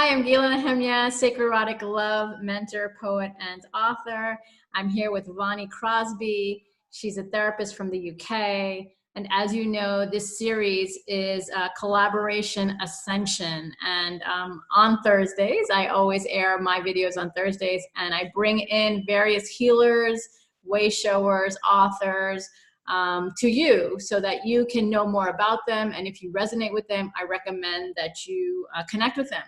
Hi, I'm Gila, sacred erotic love mentor, poet, and author. I'm here with Ronnie Crosbie. She's a therapist from the UK. And as you know, this series is a collaboration Ascension. And on Thursdays, I always air my videos on Thursdays, and I bring in various healers, way showers, authors, to you so that you can know more about them. And if you resonate with them, I recommend that you connect with them,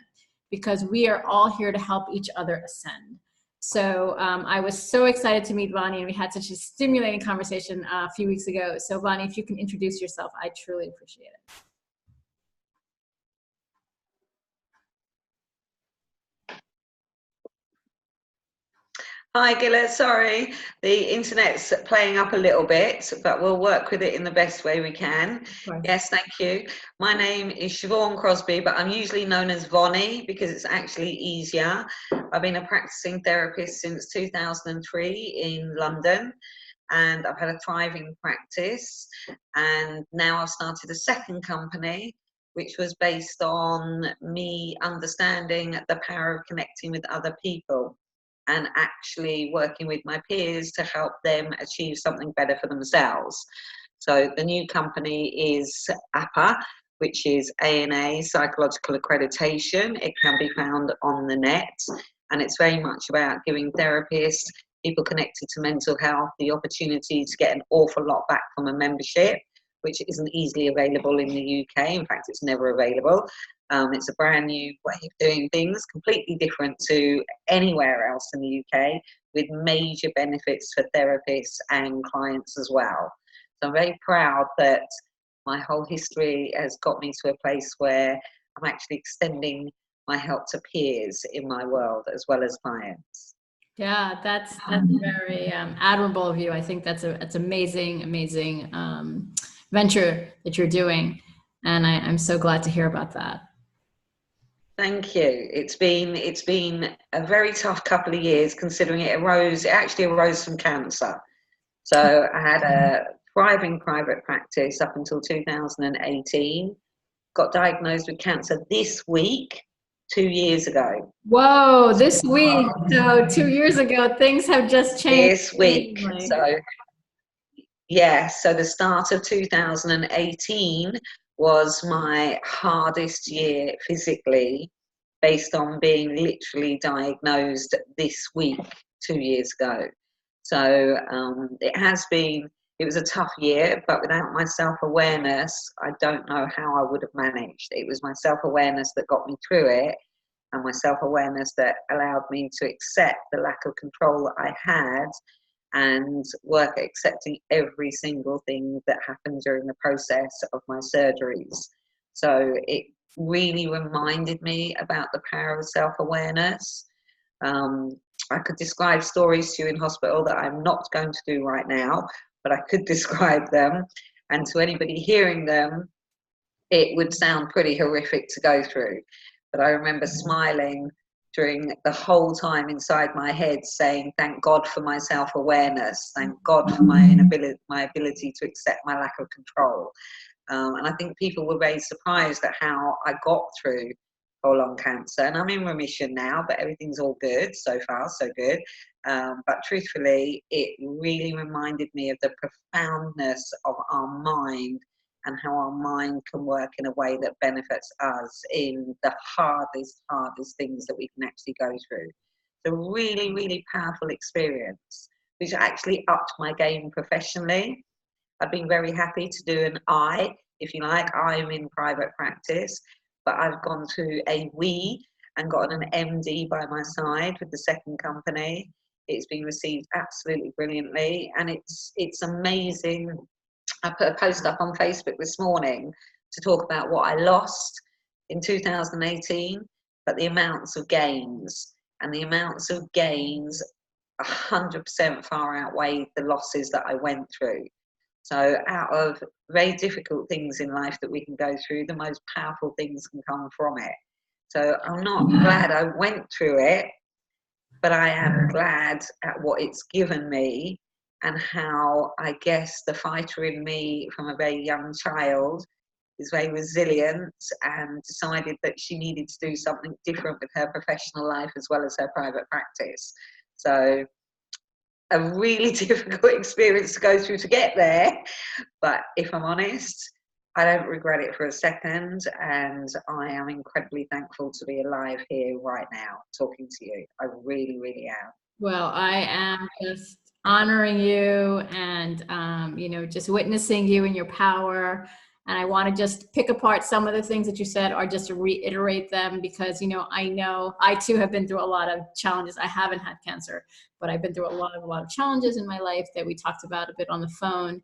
because we are all here to help each other ascend. So I was so excited to meet Vani, and we had such a stimulating conversation a few weeks ago. So Vani, if you can introduce yourself, I truly appreciate it. Hi Gila, sorry, the internet's playing up a little bit, but we'll work with it in the best way we can. Yes, thank you. My name is Siobhan Crosbie, but I'm usually known as Vonnie because it's actually easier. I've been a practicing therapist since 2003 in London, and I've had a thriving practice, and now I've started a second company which was based on me understanding the power of connecting with other people and actually working with my peers to help them achieve something better for themselves. So the new company is APA, which is ANA Psychological Accreditation. It can be found on the net, and it's very much about giving therapists, people connected to mental health, the opportunity to get an awful lot back from a membership, which isn't easily available in the UK. In fact, it's never available. It's a brand new way of doing things, completely different to anywhere else in the UK, with major benefits for therapists and clients as well. So I'm very proud that my whole history has got me to a place where I'm actually extending my help to peers in my world as well as clients. Yeah, that's very admirable of you. I think that's amazing venture that you're doing, and I'm so glad to hear about that. Thank you. It's been a very tough couple of years, considering it actually arose from cancer. So I had a thriving private practice up until 2018, got diagnosed with cancer this week, 2 years ago. Whoa, this week. So 2 years ago, things have just changed. This week. So yeah, so the start of 2018 was my hardest year physically, based on being literally diagnosed this week 2 years ago. So it was a tough year, but without my self-awareness, I don't know how I would have managed. It was my self-awareness that got me through it, and my self-awareness that allowed me to accept the lack of control that I had and work at accepting every single thing that happened during the process of my surgeries. So it really reminded me about the power of self-awareness. I could describe stories to you in hospital that I'm not going to do right now, but I could describe them. And to anybody hearing them, it would sound pretty horrific to go through. But I remember smiling during the whole time inside my head, saying, thank God for my self-awareness. Thank God for my ability to accept my lack of control. And I think people were very surprised at how I got through colon cancer. And I'm in remission now, but everything's all good. So far, so good. But truthfully, it really reminded me of the profoundness of our mind and how our mind can work in a way that benefits us in the hardest things that we can actually go through. So really, really powerful experience, which actually upped my game professionally. I've been very happy to do an I, if you like. I'm in private practice, but I've gone to a we and gotten an MD by my side with the second company. It's been received absolutely brilliantly, and it's amazing. I put a post up on Facebook this morning to talk about what I lost in 2018, but the amounts of gains, and the amounts of gains 100% far outweighed the losses that I went through. So out of very difficult things in life that we can go through, the most powerful things can come from it. So I'm not glad I went through it, but I am glad at what it's given me, and how I guess the fighter in me from a very young child is very resilient, and decided that she needed to do something different with her professional life as well as her private practice. So a really difficult experience to go through to get there. But if I'm honest, I don't regret it for a second, and I am incredibly thankful to be alive here right now talking to you. I really, really am. Well, I am just honoring you and, you know, just witnessing you and your power. And I want to just pick apart some of the things that you said, or just to reiterate them, because, you know I too have been through a lot of challenges. I haven't had cancer, but I've been through a lot of challenges in my life that we talked about a bit on the phone.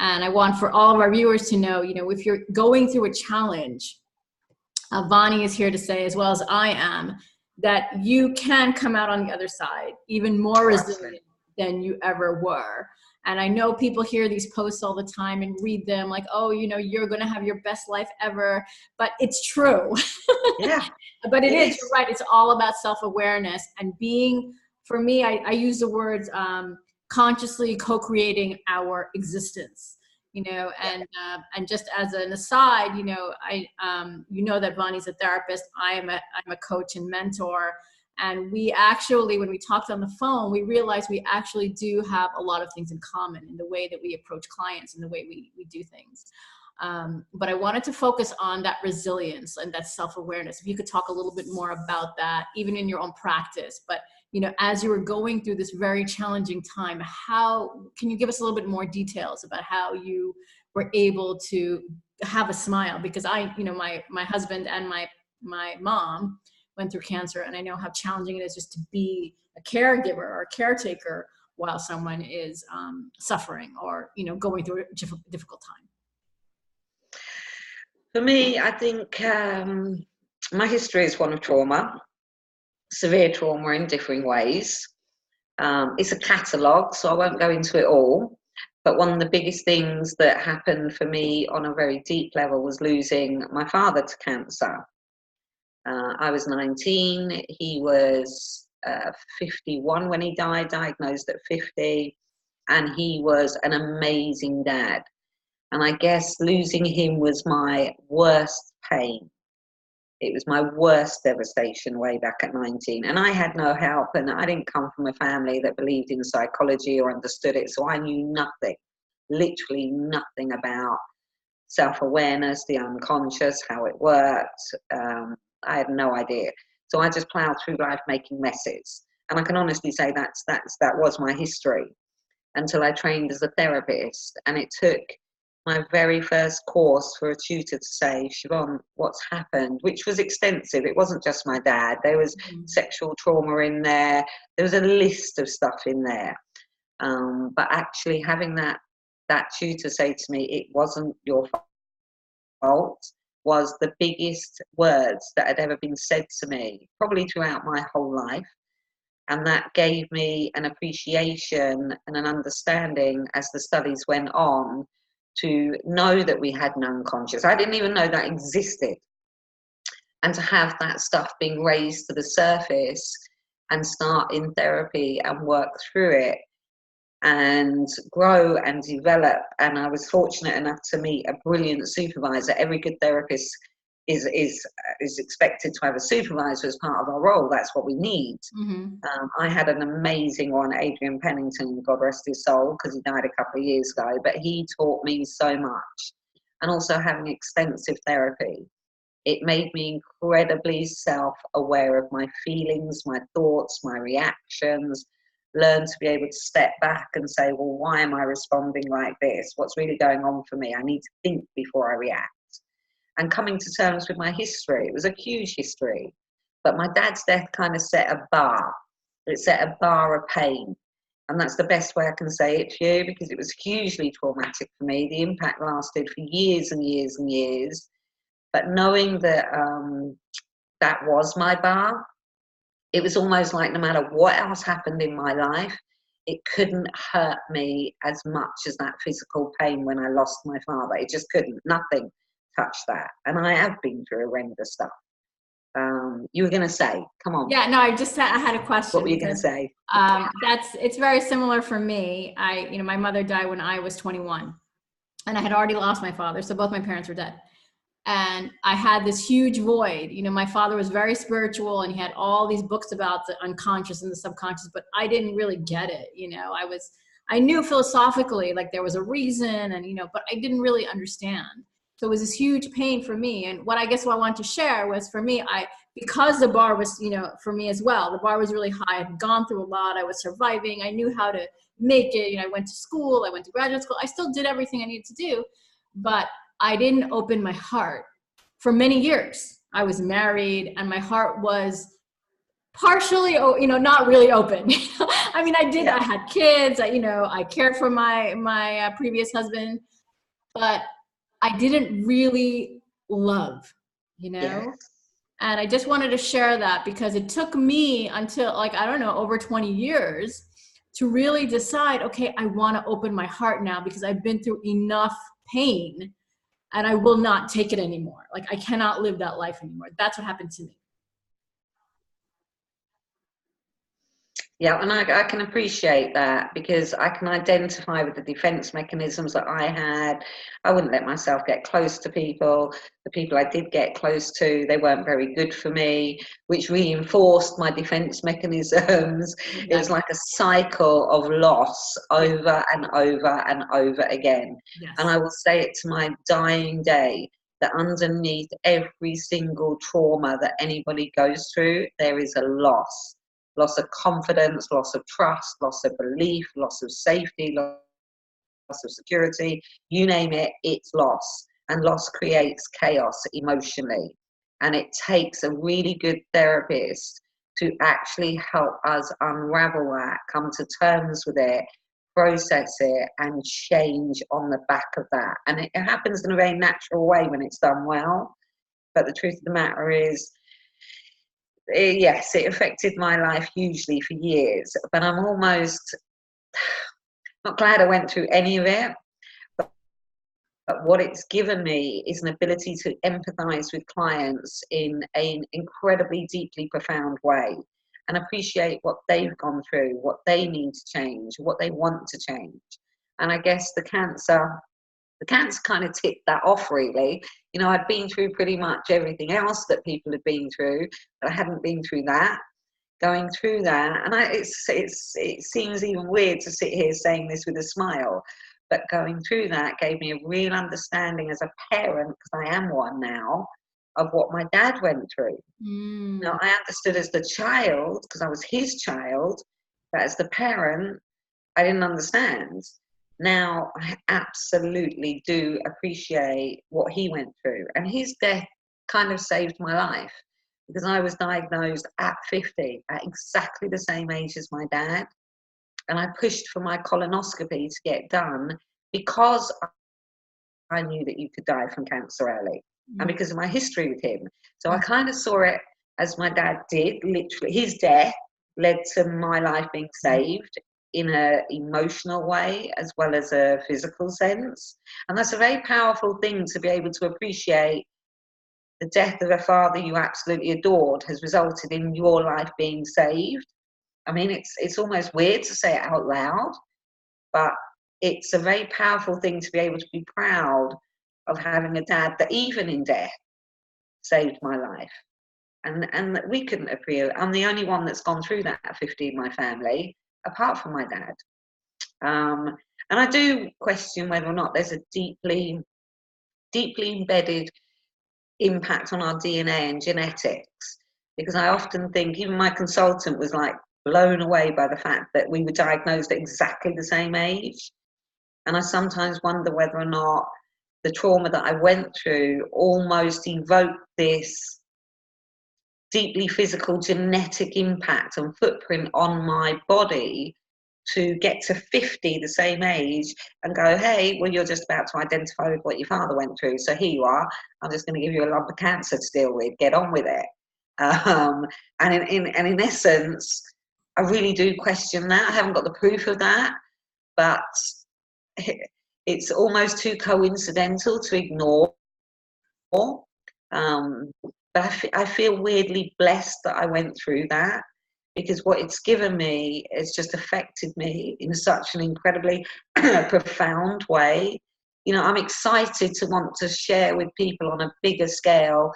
And I want for all of our viewers to know, you know, if you're going through a challenge, Vani is here to say, as well as I am, that you can come out on the other side even more resilient than you ever were. And I know people hear these posts all the time and read them like, oh, you know, you're going to have your best life ever. But it's true. Yeah. But it is. You're right. It's all about self-awareness and being, for me, I use the words consciously co-creating our existence. You know, and just as an aside, you know, you know that Vani's a therapist. I'm a coach and mentor, and we actually, when we talked on the phone, we realized we actually do have a lot of things in common in the way that we approach clients and the way we do things. But I wanted to focus on that resilience and that self-awareness. If you could talk a little bit more about that, even in your own practice, but you know, as you were going through this very challenging time, how can you give us a little bit more details about how you were able to have a smile? Because you know, my husband and my mom went through cancer, and I know how challenging it is just to be a caregiver or a caretaker while someone is suffering or, you know, going through a difficult time. For me, I think my history is one of trauma. Severe trauma in differing ways. It's a catalogue, so I won't go into it all. But one of the biggest things that happened for me on a very deep level was losing my father to cancer. I was 19, he was 51 when he died, diagnosed at 50, and he was an amazing dad. And I guess losing him was my worst pain. It was my worst devastation way back at 19. And I had no help, and I didn't come from a family that believed in psychology or understood it. So I knew nothing, literally nothing about self-awareness, the unconscious, how it worked. I had no idea. So I just plowed through life making messes. And I can honestly say that was my history until I trained as a therapist. And it took my very first course for a tutor to say, Siobhan, what's happened? Which was extensive. It wasn't just my dad. There was sexual trauma in there. There was a list of stuff in there. But actually having that tutor say to me, it wasn't your fault, was the biggest words that had ever been said to me, probably throughout my whole life. And that gave me an appreciation and an understanding as the studies went on to know that we had an unconscious. I didn't even know that existed. And to have that stuff being raised to the surface and start in therapy and work through it and grow and develop. And I was fortunate enough to meet a brilliant supervisor. Every good therapist is expected to have a supervisor as part of our role. That's what we need. I had an amazing one, Adrian Pennington, God rest his soul, because he died a couple of years ago, but he taught me so much. And also having extensive therapy, it made me incredibly self-aware of my feelings, my thoughts, my reactions, learn to be able to step back and say, well, why am I responding like this? What's really going on for me? I need to think before I react. And coming to terms with my history. It was a huge history, but my dad's death kind of set a bar. It set a bar of pain. And that's the best way I can say it to you, because it was hugely traumatic for me. The impact lasted for years and years and years. But knowing that that was my bar, it was almost like no matter what else happened in my life, it couldn't hurt me as much as that physical pain when I lost my father. It just couldn't. Nothing touch that. And I have been through horrendous stuff. You were going to say, come on. Yeah, no, I had a question. What were you going to say? It's very similar for me. My mother died when I was 21, and I had already lost my father. So both my parents were dead. And I had this huge void. You know, my father was very spiritual and he had all these books about the unconscious and the subconscious, but I didn't really get it. You know, I knew philosophically like there was a reason and, you know, but I didn't really understand. So it was this huge pain for me. And what I guess what I wanted to share was for me, because the bar was, you know, for me as well, the bar was really high. I'd gone through a lot. I was surviving. I knew how to make it. You know, I went to school, I went to graduate school. I still did everything I needed to do, but I didn't open my heart for many years. I was married and my heart was partially, you know, not really open. I mean, I had kids, you know, I cared for my previous husband, but I didn't really love, you know? Yes. And I just wanted to share that because it took me until like, I don't know, over 20 years to really decide, okay, I want to open my heart now because I've been through enough pain and I will not take it anymore. Like I cannot live that life anymore. That's what happened to me. Yeah, and I can appreciate that because I can identify with the defense mechanisms that I had. I wouldn't let myself get close to people. The people I did get close to, they weren't very good for me, which reinforced my defense mechanisms. Exactly. It was like a cycle of loss over and over and over again. Yes. And I will say it to my dying day that underneath every single trauma that anybody goes through, there is a loss. Loss of confidence, loss of trust, loss of belief, loss of safety, loss of security, you name it, it's loss. And loss creates chaos emotionally. And it takes a really good therapist to actually help us unravel that, come to terms with it, process it, and change on the back of that. And it happens in a very natural way when it's done well. But the truth of the matter is, yes, it affected my life hugely for years, but I'm almost not glad I went through any of it. But what it's given me is an ability to empathize with clients in an incredibly deeply profound way and appreciate what they've gone through, what they need to change, what they want to change. And I guess the cancer kind of ticked that off, really. You know, I'd been through pretty much everything else that people had been through, but I hadn't been through that. Going through that, and it seems even weird to sit here saying this with a smile, but going through that gave me a real understanding as a parent, because I am one now, of what my dad went through. Now, I understood as the child, because I was his child, but as the parent, I didn't understand. Now I absolutely do appreciate what he went through, and his death kind of saved my life because I was diagnosed at 50, at exactly the same age as my dad, and I pushed for my colonoscopy to get done because I knew that you could die from cancer early, and because of my history with him. So I kind of saw it as my dad did. Literally, his death led to my life being saved in an emotional way as well as a physical sense. And that's a very powerful thing to be able to appreciate. The death of a father you absolutely adored has resulted in your life being saved. I mean, it's almost weird to say it out loud, but it's a very powerful thing to be able to be proud of having a dad that even in death saved my life. And we couldn't appreciate. I'm the only one that's gone through that at 50 in my family, apart from my dad. And I do question whether or not there's a deeply embedded impact on our DNA and genetics, because I often think, even my consultant was like blown away by the fact that we were diagnosed at exactly the same age. And I sometimes wonder whether or not the trauma that I went through almost evoked this deeply physical genetic impact and footprint on my body to get to 50, the same age, and go, hey, well, you're just about to identify with what your father went through. So here you are. I'm just going to give you a lump of cancer to deal with. Get on with it. And in essence, I really do question that. I haven't got the proof of that, but it's almost too coincidental to ignore. But I feel weirdly blessed that I went through that, because what it's given me has just affected me in such an incredibly profound way. I'm excited to want to share with people on a bigger scale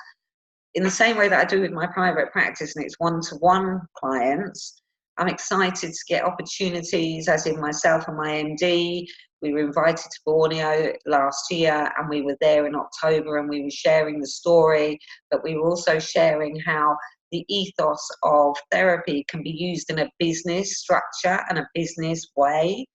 in the same way that I do with my private practice, and it's one-to-one clients. I'm excited to get opportunities, as in myself and my MD. We were invited to Borneo last year, and we were there in October, and we were sharing the story, but we were also sharing how the ethos of therapy can be used in a business structure and a business way,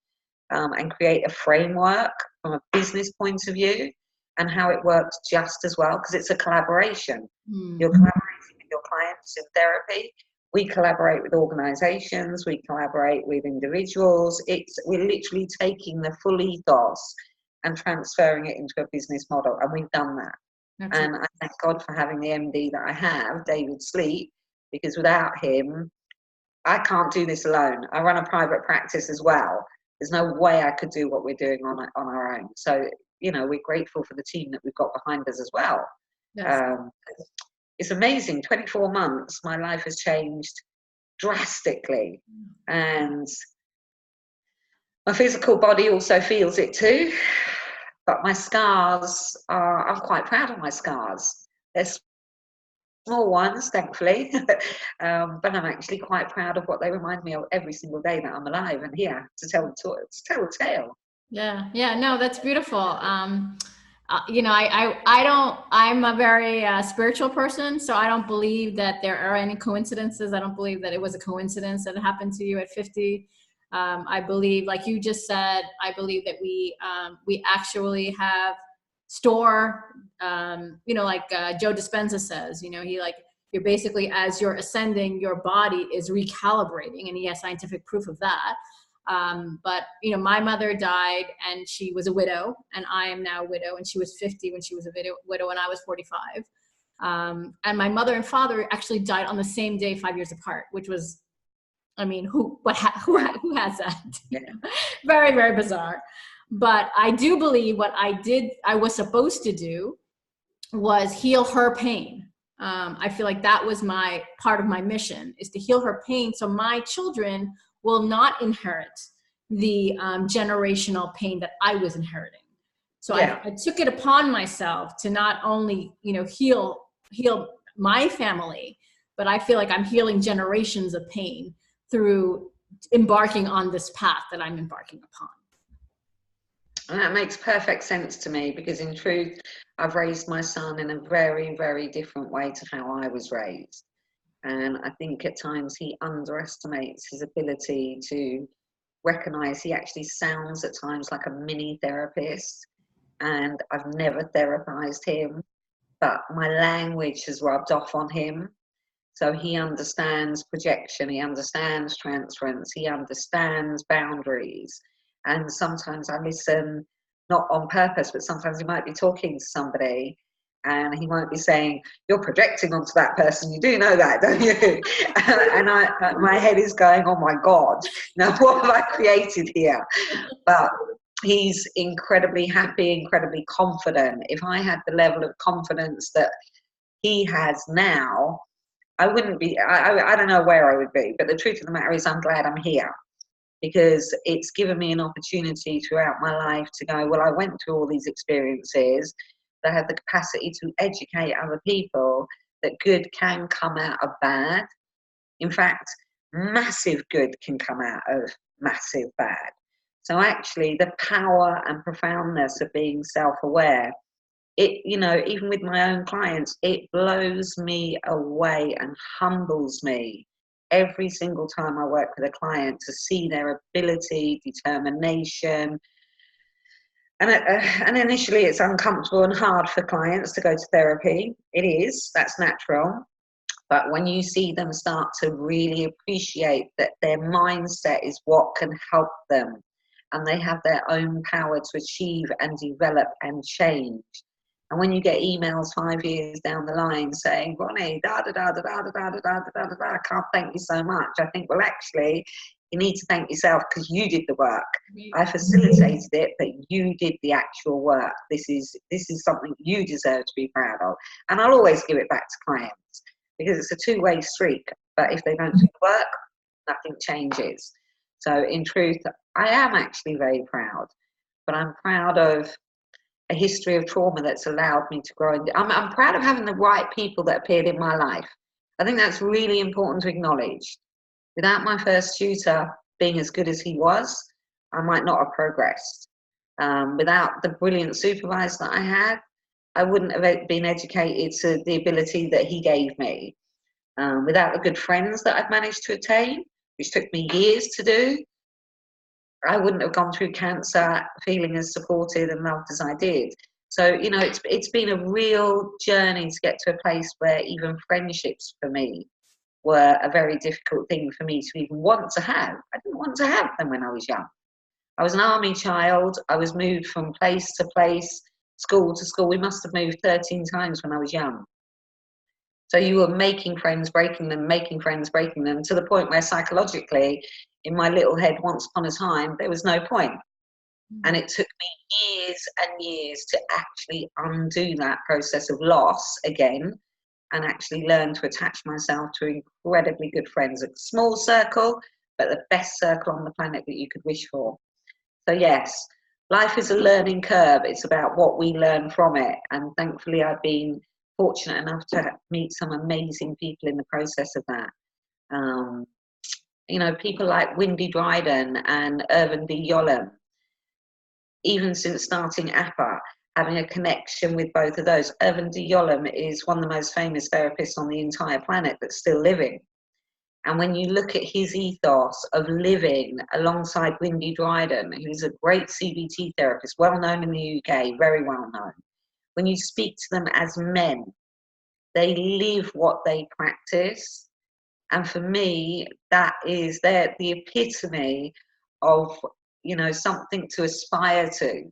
and create a framework from a business point of view, and how it works just as well, because it's a collaboration. You're collaborating with your clients in therapy. We collaborate with organizations, we collaborate with individuals. We're literally taking the full ethos and transferring it into a business model, and we've done that. And I thank God for having the MD that I have, David Sleep, because without him, I can't do this alone. I run a private practice as well. There's no way I could do what we're doing on our own. So, we're grateful for the team that we've got behind us as well. Yes. It's amazing. 24 months, my life has changed drastically. And my physical body also feels it too. But my scars I'm quite proud of my scars. They're small ones, thankfully. But I'm actually quite proud of what they remind me of every single day that I'm alive and here to tell the tale. Yeah, no, that's beautiful. I'm a very spiritual person, so I don't believe that there are any coincidences. I don't believe that it was a coincidence that it happened to you at 50. I believe, like you just said, I believe that we actually have store, like Joe Dispenza says, you're basically, as you're ascending, your body is recalibrating, and he has scientific proof of that. But my mother died, and she was a widow, and I am now a widow, and she was 50 when she was a widow, and I was 45. And my mother and father actually died on the same day, 5 years apart, which was, who has that? Yeah. Very, very bizarre. But I do believe what I was supposed to do was heal her pain. I feel like that was my part of my mission, is to heal her pain, so my children will not inherit the generational pain that I was inheriting. So yeah. I took it upon myself to not only, heal my family, but I feel like I'm healing generations of pain through embarking on this path that I'm embarking upon. And that makes perfect sense to me, because in truth, I've raised my son in a very, very different way to how I was raised. And I think at times he underestimates his ability to recognize. He actually sounds at times like a mini therapist, and I've never therapized him, but my language has rubbed off on him. So he understands projection, he understands transference, he understands boundaries. And sometimes I listen, not on purpose, but sometimes he might be talking to somebody and he might be saying, "You're projecting onto that person, you do know that, don't you?" And my head is going, "Oh my God, now what have I created here?" But he's incredibly happy, incredibly confident. If I had the level of confidence that he has now, I wouldn't be, I don't know where I would be. But the truth of the matter is, I'm glad I'm here, because it's given me an opportunity throughout my life to go, well, I went through all these experiences, that I have the capacity to educate other people that good can come out of bad. In fact, massive good can come out of massive bad. So actually the power and profoundness of being self-aware, even with my own clients, it blows me away and humbles me every single time I work with a client, to see their ability, determination. And initially it's uncomfortable and hard for clients to go to therapy. It is, that's natural. But when you see them start to really appreciate that their mindset is what can help them, and they have their own power to achieve and develop and change. And when you get emails 5 years down the line saying, "Ronnie, I can't thank you so much," I think, well, actually, you need to thank yourself, because you did the work. I facilitated it, but you did the actual work. This is something you deserve to be proud of. And I'll always give it back to clients, because it's a two-way street. But if they don't do the work, nothing changes. So in truth, I am actually very proud. But I'm proud of a history of trauma that's allowed me to grow. I'm proud of having the right people that appeared in my life. I think that's really important to acknowledge. Without my first tutor being as good as he was, I might not have progressed. Without the brilliant supervisor that I had, I wouldn't have been educated to the ability that he gave me. Without the good friends that I've managed to attain, which took me years to do, I wouldn't have gone through cancer feeling as supported and loved as I did. So, you know, it's been a real journey to get to a place where even friendships for me were a very difficult thing for me to even want to have. I didn't want to have them when I was young. I was an army child. I was moved from place to place, school to school. We must have moved 13 times when I was young. So you were making friends, breaking them, making friends, breaking them, to the point where psychologically, in my little head, once upon a time, there was no point. And it took me years and years to actually undo that process of loss again and actually learn to attach myself to incredibly good friends. A small circle, but the best circle on the planet that you could wish for. So yes, life is a learning curve. It's about what we learn from it. And thankfully, I've been fortunate enough to meet some amazing people in the process of that. You know, people like Wendy Dryden and Irvin D. Yolom, even since starting APA, having a connection with both of those. Irvin D. Yolom is one of the most famous therapists on the entire planet that's still living. And when you look at his ethos of living alongside Wendy Dryden, who's a great CBT therapist, well known in the UK, very well known, when you speak to them as men, they live what they practice. And for me, that is the epitome of, you know, something to aspire to.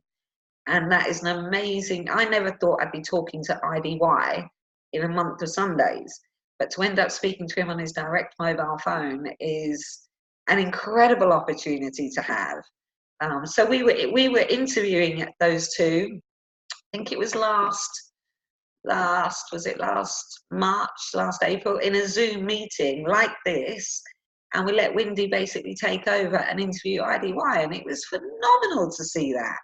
And that is an amazing, I never thought I'd be talking to IDY in a month of Sundays, but to end up speaking to him on his direct mobile phone is an incredible opportunity to have. So we were interviewing those two. I think it was last March, last April, in a Zoom meeting like this, and we let Wendy basically take over and interview IDY, and it was phenomenal to see that.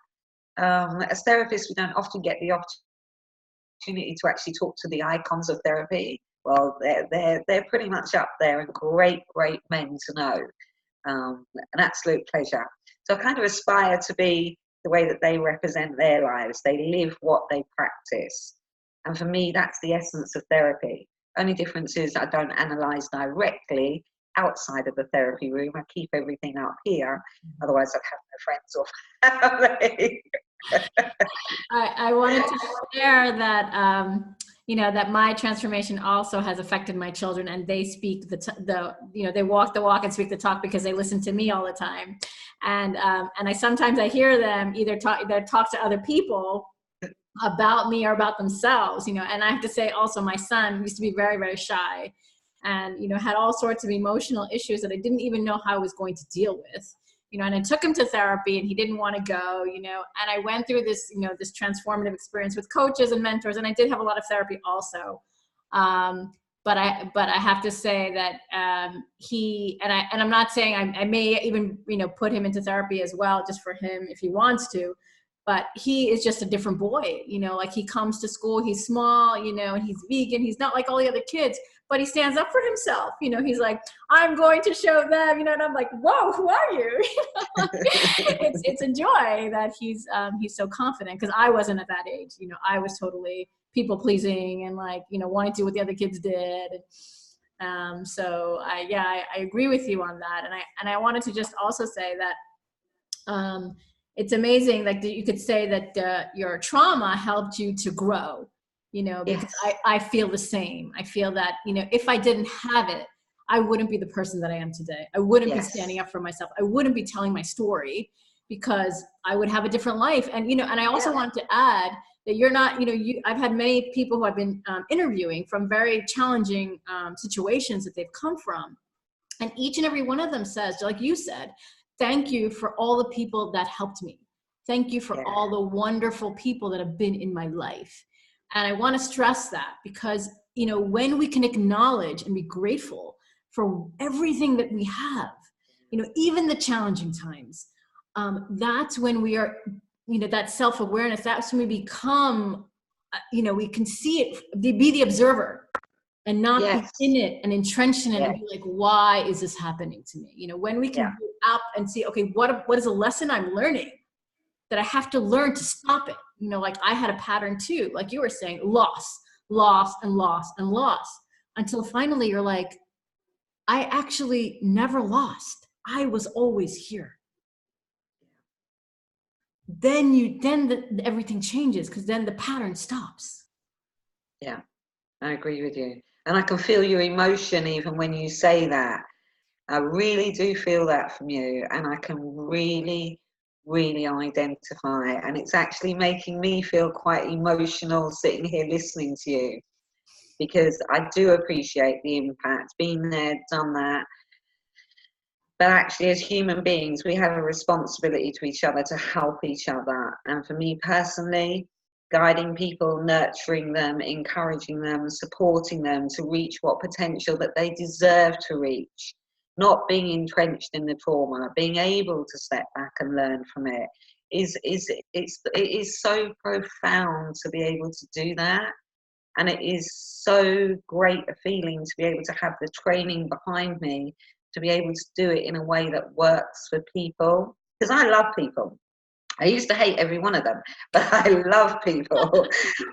As therapists, we don't often get the opportunity to actually talk to the icons of therapy. Well, they're pretty much up there, and great men to know. An absolute pleasure. So I kind of aspire to be the way that they represent their lives. They live what they practice. And for me, that's the essence of therapy. Only difference is I don't analyze directly outside of the therapy room. I keep everything up here. Otherwise, I'd have no friends or family. I wanted to share that, you know, that my transformation also has affected my children, and they speak you know, they walk the walk and speak the talk because they listen to me all the time. And I sometimes I hear them either talk to other people about me or about themselves, you know. And I have to say also, my son used to be very shy, and, you know, had all sorts of emotional issues that I didn't even know how I was going to deal with, you know. And I took him to therapy and he didn't want to go, you know, and I went through this, you know, this transformative experience with coaches and mentors, and I did have a lot of therapy also. But I have to say that I'm not saying I may even, you know, put him into therapy as well, just for him if he wants to. But he is just a different boy, you know, like he comes to school, he's small, you know, and he's vegan. He's not like all the other kids, but he stands up for himself. You know, he's like, I'm going to show them, you know, and I'm like, whoa, who are you? It's a joy that he's so confident, because I wasn't at that age. You know, I was totally people pleasing and, like, you know, wanting to do what the other kids did. So I agree with you on that. And I wanted to just also say that, it's amazing, like, that you could say that your trauma helped you to grow, you know, because Yes. I feel the same. I feel that, you know, if I didn't have it, I wouldn't be the person that I am today. I wouldn't be standing up for myself. I wouldn't be telling my story, because I would have a different life. And, you know, and I also want to add that you're not, you know, I've had many people who I've been interviewing from very challenging situations that they've come from. And each and every one of them says, like you said, thank you for all the people that helped me. Thank you for all the wonderful people that have been in my life. And I want to stress that, because, you know, when we can acknowledge and be grateful for everything that we have, you know, even the challenging times, that's when we are that self-awareness, that's when we become, we can see it, be the observer and not be Yes. in it and entrenched in it, Yeah. and be like, why is this happening to me? When we can Yeah. go up and see, okay, what is a lesson I'm learning that I have to learn to stop it? Like I had a pattern too, like you were saying, loss, and loss, until finally you're like, I actually never lost. I was always here. Then everything changes, because then the pattern stops. Yeah, I agree with you. And I can feel your emotion even when you say that. I really do feel that from you, and I can really, really identify. And it's actually making me feel quite emotional sitting here listening to you, because I do appreciate the impact, been there, done that. But actually, as human beings, we have a responsibility to each other to help each other. And for me personally, guiding people, nurturing them, encouraging them, supporting them to reach what potential that they deserve to reach, not being entrenched in the trauma, being able to step back and learn from it, it is so profound to be able to do that. And it is so great a feeling to be able to have the training behind me to be able to do it in a way that works for people. Because I love people. I used to hate every one of them, but I love people.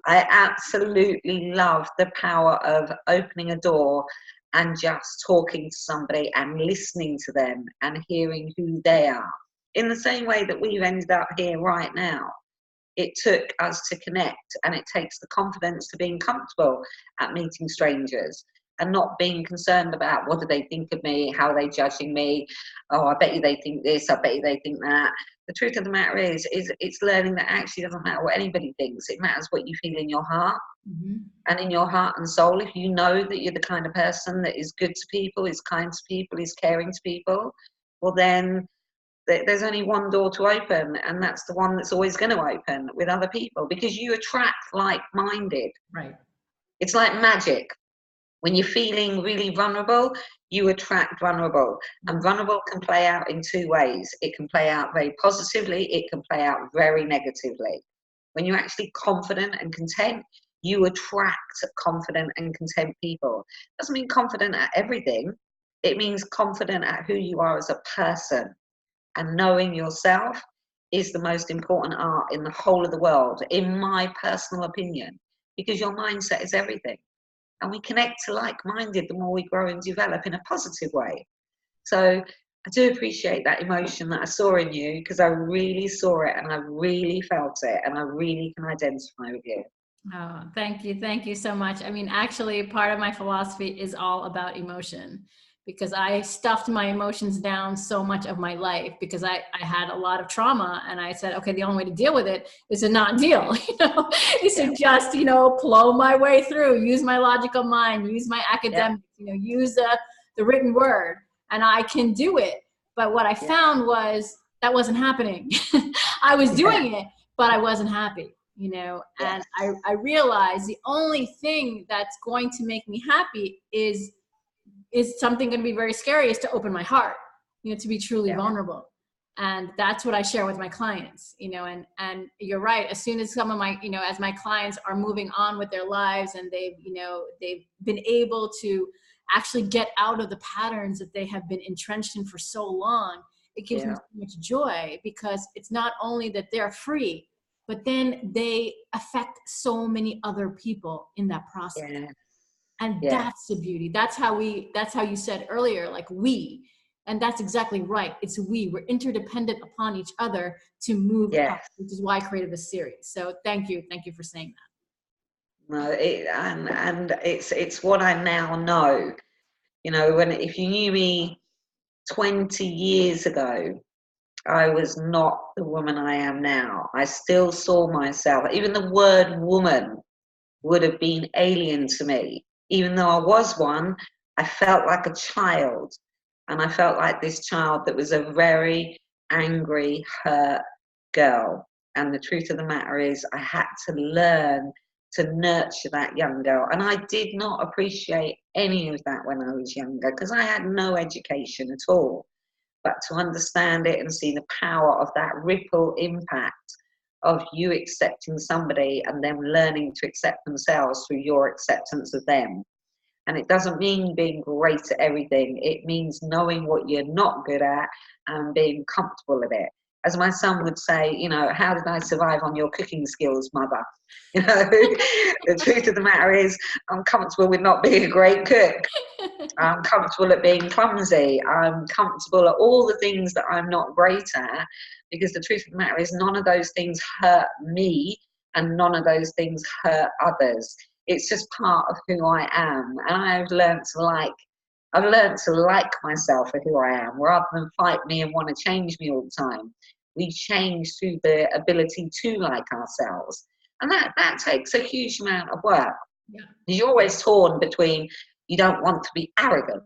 I absolutely love the power of opening a door and just talking to somebody and listening to them and hearing who they are. In the same way that we've ended up here right now. It took us to connect, and it takes the confidence to being comfortable at meeting strangers and not being concerned about what do they think of me, how are they judging me, oh, I bet you they think this, I bet you they think that. The truth of the matter is it's learning that actually doesn't matter what anybody thinks. It matters what you feel in your heart. Mm-hmm. And in your heart and soul, if you know that you're the kind of person that is good to people, is kind to people, is caring to people, well then there's only one door to open, and that's the one that's always going to open with other people, because you attract like-minded. Right. It's like magic. When you're feeling really vulnerable, you attract vulnerable. And vulnerable can play out in two ways. It can play out very positively, it can play out very negatively. When you're actually confident and content, you attract confident and content people. Doesn't mean confident at everything. It means confident at who you are as a person. And knowing yourself is the most important art in the whole of the world, in my personal opinion, because your mindset is everything. And we connect to like-minded the more we grow and develop in a positive way. So I do appreciate that emotion that I saw in you, because I really saw it and I really felt it, and I really can identify with you. Oh, thank you. Thank you so much. I mean, actually, part of my philosophy is all about emotion, because I stuffed my emotions down so much of my life, because I had a lot of trauma, and I said, okay, the only way to deal with it is to not deal, is to just, plow my way through, use my logical mind, use my academics, use the written word, and I can do it. But what I found was that wasn't happening. I was doing it, but I wasn't happy. And I realized the only thing that's going to make me happy is something going to be very scary, is to open my heart, to be truly vulnerable. And that's what I share with my clients, and you're right. As soon as some of my, as my clients are moving on with their lives, and they've been able to actually get out of the patterns that they have been entrenched in for so long, it gives me so much joy, because it's not only that they're free, but then they affect so many other people in that process. And that's the beauty. That's how you said earlier, like we, and that's exactly right. It's we're interdependent upon each other to move up, which is why I created this series. So thank you for saying that. No, and it's what I now know. If you knew me 20 years ago, I was not the woman I am now. I still saw myself, even the word woman would have been alien to me. Even though I was one, I felt like a child. And I felt like this child that was a very angry, hurt girl. And the truth of the matter is, I had to learn to nurture that young girl. And I did not appreciate any of that when I was younger, because I had no education at all. But to understand it and see the power of that ripple impact of you accepting somebody and them learning to accept themselves through your acceptance of them. And it doesn't mean being great at everything. It means knowing what you're not good at and being comfortable at it. As my son would say, you know, how did I survive on your cooking skills, mother? You know, the truth of the matter is I'm comfortable with not being a great cook. I'm comfortable at being clumsy. I'm comfortable at all the things that I'm not great at, because the truth of the matter is none of those things hurt me and none of those things hurt others. It's just part of who I am, and I've learned to like myself for who I am, rather than fight me and want to change me all the time. We change through the ability to like ourselves, and that takes a huge amount of work. Yeah. You're always torn between, you don't want to be arrogant,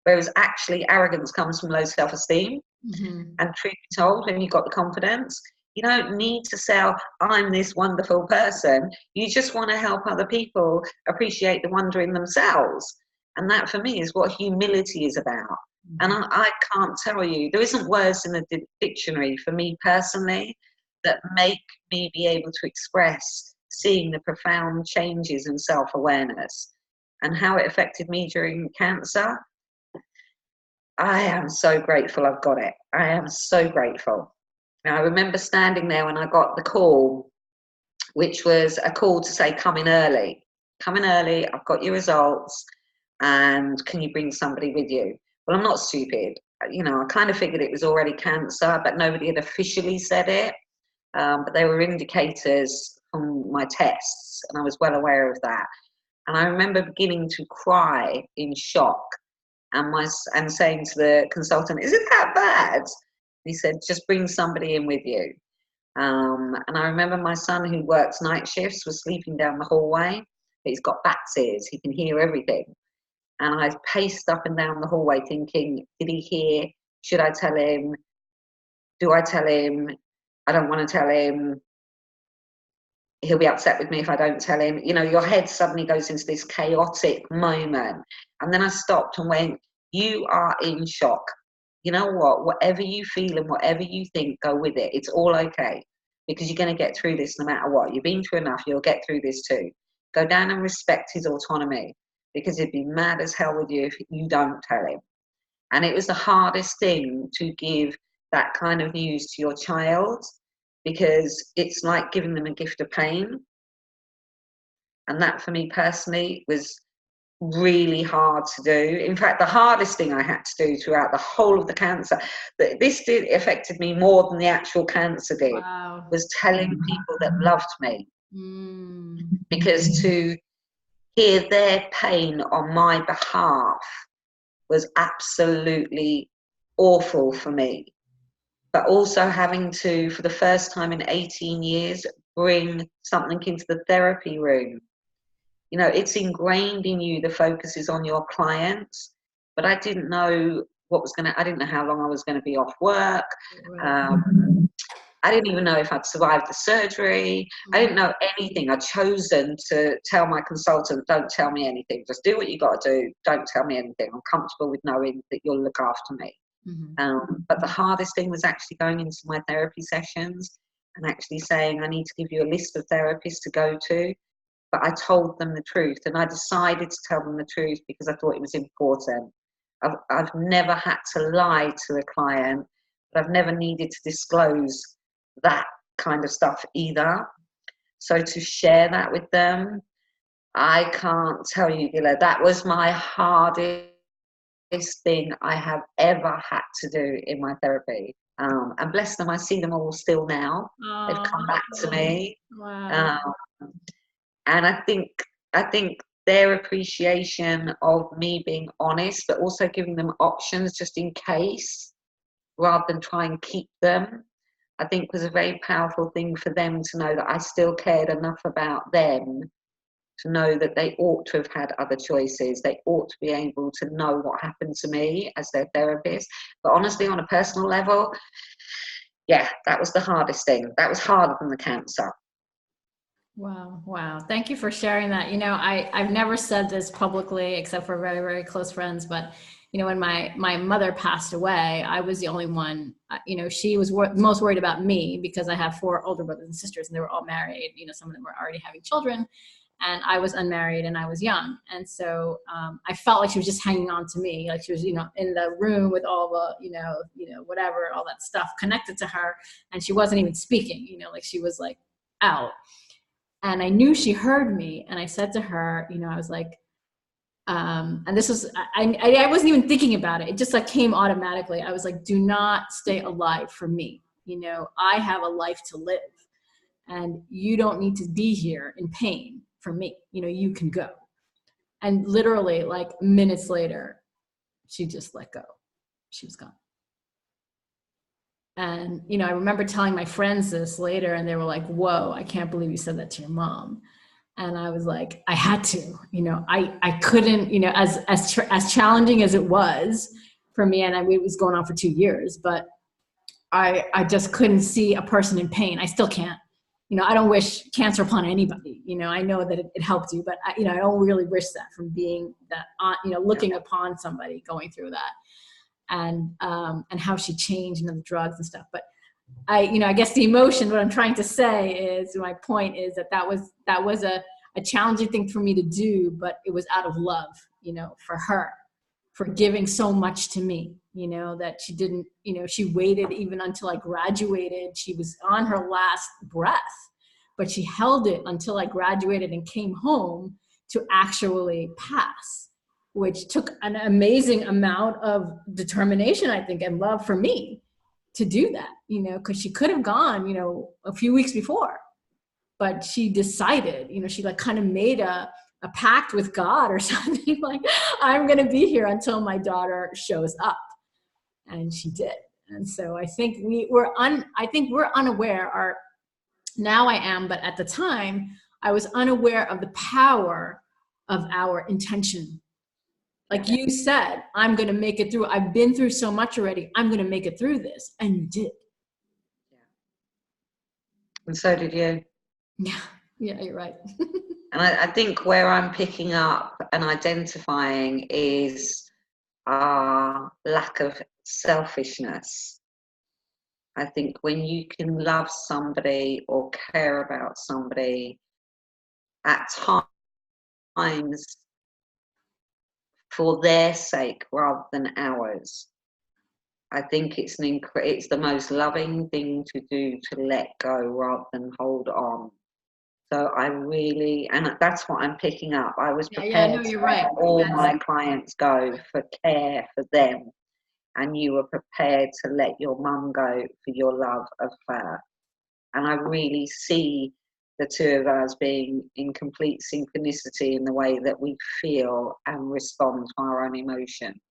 whereas actually arrogance comes from low self-esteem. Mm-hmm. And truth be told, when you've got the confidence, you don't need to sell, I'm this wonderful person. You just want to help other people appreciate the wonder in themselves. And that, for me, is what humility is about. Mm-hmm. And I can't tell you, there isn't words in the dictionary for me personally that make me be able to express seeing the profound changes in self-awareness and how it affected me during cancer. I am so grateful I've got it. I am so grateful. Now, I remember standing there when I got the call, which was a call to say, come in early. Come in early, I've got your results, and can you bring somebody with you? Well, I'm not stupid. You know, I kind of figured it was already cancer, but nobody had officially said it. But there were indicators from my tests, and I was well aware of that. And I remember beginning to cry in shock and saying to the consultant, is it that bad? He said, just bring somebody in with you. And I remember my son, who works night shifts, was sleeping down the hallway, but he's got bat's ears, he can hear everything. And I paced up and down the hallway thinking, did he hear? Should I tell him? Do I tell him? I don't want to tell him. He'll be upset with me if I don't tell him. You know, your head suddenly goes into this chaotic moment. And then I stopped and went, you are in shock. You know what? Whatever you feel and whatever you think, go with it. It's all okay, because you're going to get through this no matter what. You've been through enough. You'll get through this too. Go down and respect his autonomy, because he'd be mad as hell with you if you don't tell him. And it was the hardest thing to give that kind of news to your child, because it's like giving them a gift of pain. And that, for me personally, was really hard to do. In fact, the hardest thing I had to do throughout the whole of the cancer, this affected me more than the actual cancer did, wow, was telling people that loved me. Because to hear their pain on my behalf was absolutely awful for me. But also having to, for the first time in 18 years, bring something into the therapy room. You know, it's ingrained in you, the focus is on your clients, but I didn't know I didn't know how long I was going to be off work. I didn't even know if I'd survived the surgery. I didn't know anything. I'd chosen to tell my consultant, don't tell me anything. Just do what you got to do. Don't tell me anything. I'm comfortable with knowing that you'll look after me. But the hardest thing was actually going into my therapy sessions and actually saying, I need to give you a list of therapists to go to. But I told them the truth, and I decided to tell them the truth because I thought it was important. I've never had to lie to a client, but I've never needed to disclose that kind of stuff either. So to share that with them, I can't tell you, Gila, that was my hardest thing I have ever had to do in my therapy. And bless them, I see them all still now. They've come back to me. Wow. And I think their appreciation of me being honest, but also giving them options just in case, rather than try and keep them, I think was a very powerful thing for them to know that I still cared enough about them to know that they ought to have had other choices. They ought to be able to know what happened to me as their therapist. But honestly, on a personal level, yeah, that was the hardest thing. That was harder than the cancer. Wow. Wow. Thank you for sharing that. I've never said this publicly except for very, very close friends, but when my mother passed away, I was the only one, she was most worried about me because I have 4 older brothers and sisters and they were all married. Some of them were already having children and I was unmarried and I was young. And so I felt like she was just hanging on to me. Like she was, in the room with all the, whatever, all that stuff connected to her. And she wasn't even speaking, like she was like out. And I knew she heard me. And I said to her, I was like, and this was, I wasn't even thinking about it. It just like came automatically. I was like, do not stay alive for me. I have a life to live and you don't need to be here in pain for me. You can go. And literally like minutes later, she just let go. She was gone. And, I remember telling my friends this later and they were like, whoa, I can't believe you said that to your mom. And I was like, I had to, I couldn't, as challenging as it was for me. And it was going on for 2 years, but I just couldn't see a person in pain. I still can't, I don't wish cancer upon anybody. I know that it helped you, but I don't really wish that from being that, looking upon somebody going through that. And how she changed, the drugs and stuff. But I guess the emotion, what I'm trying to say is, my point is that was a challenging thing for me to do, but it was out of love, for her, for giving so much to me, that she didn't, she waited even until I graduated. She was on her last breath, but she held it until I graduated and came home to actually pass, which took an amazing amount of determination, I think, and love for me to do that, because she could have gone, a few weeks before, but she decided, she like kind of made a pact with God or something, like, I'm going to be here until my daughter shows up. And she did. And so I think we're unaware, or now I am, but at the time I was unaware of the power of our intention. Like you said, I'm going to make it through. I've been through so much already. I'm going to make it through this. And you did. Yeah. And so did you. Yeah. Yeah, you're right. And I think where I'm picking up and identifying is our lack of selfishness. I think when you can love somebody or care about somebody at times for their sake rather than ours, I think it's the most loving thing to do, to let go rather than hold on. So and that's what I'm picking up. I was prepared to let all my clients go for care for them, and you were prepared to let your mum go for your love of her. And I really see the two of us being in complete synchronicity in the way that we feel and respond to our own emotions.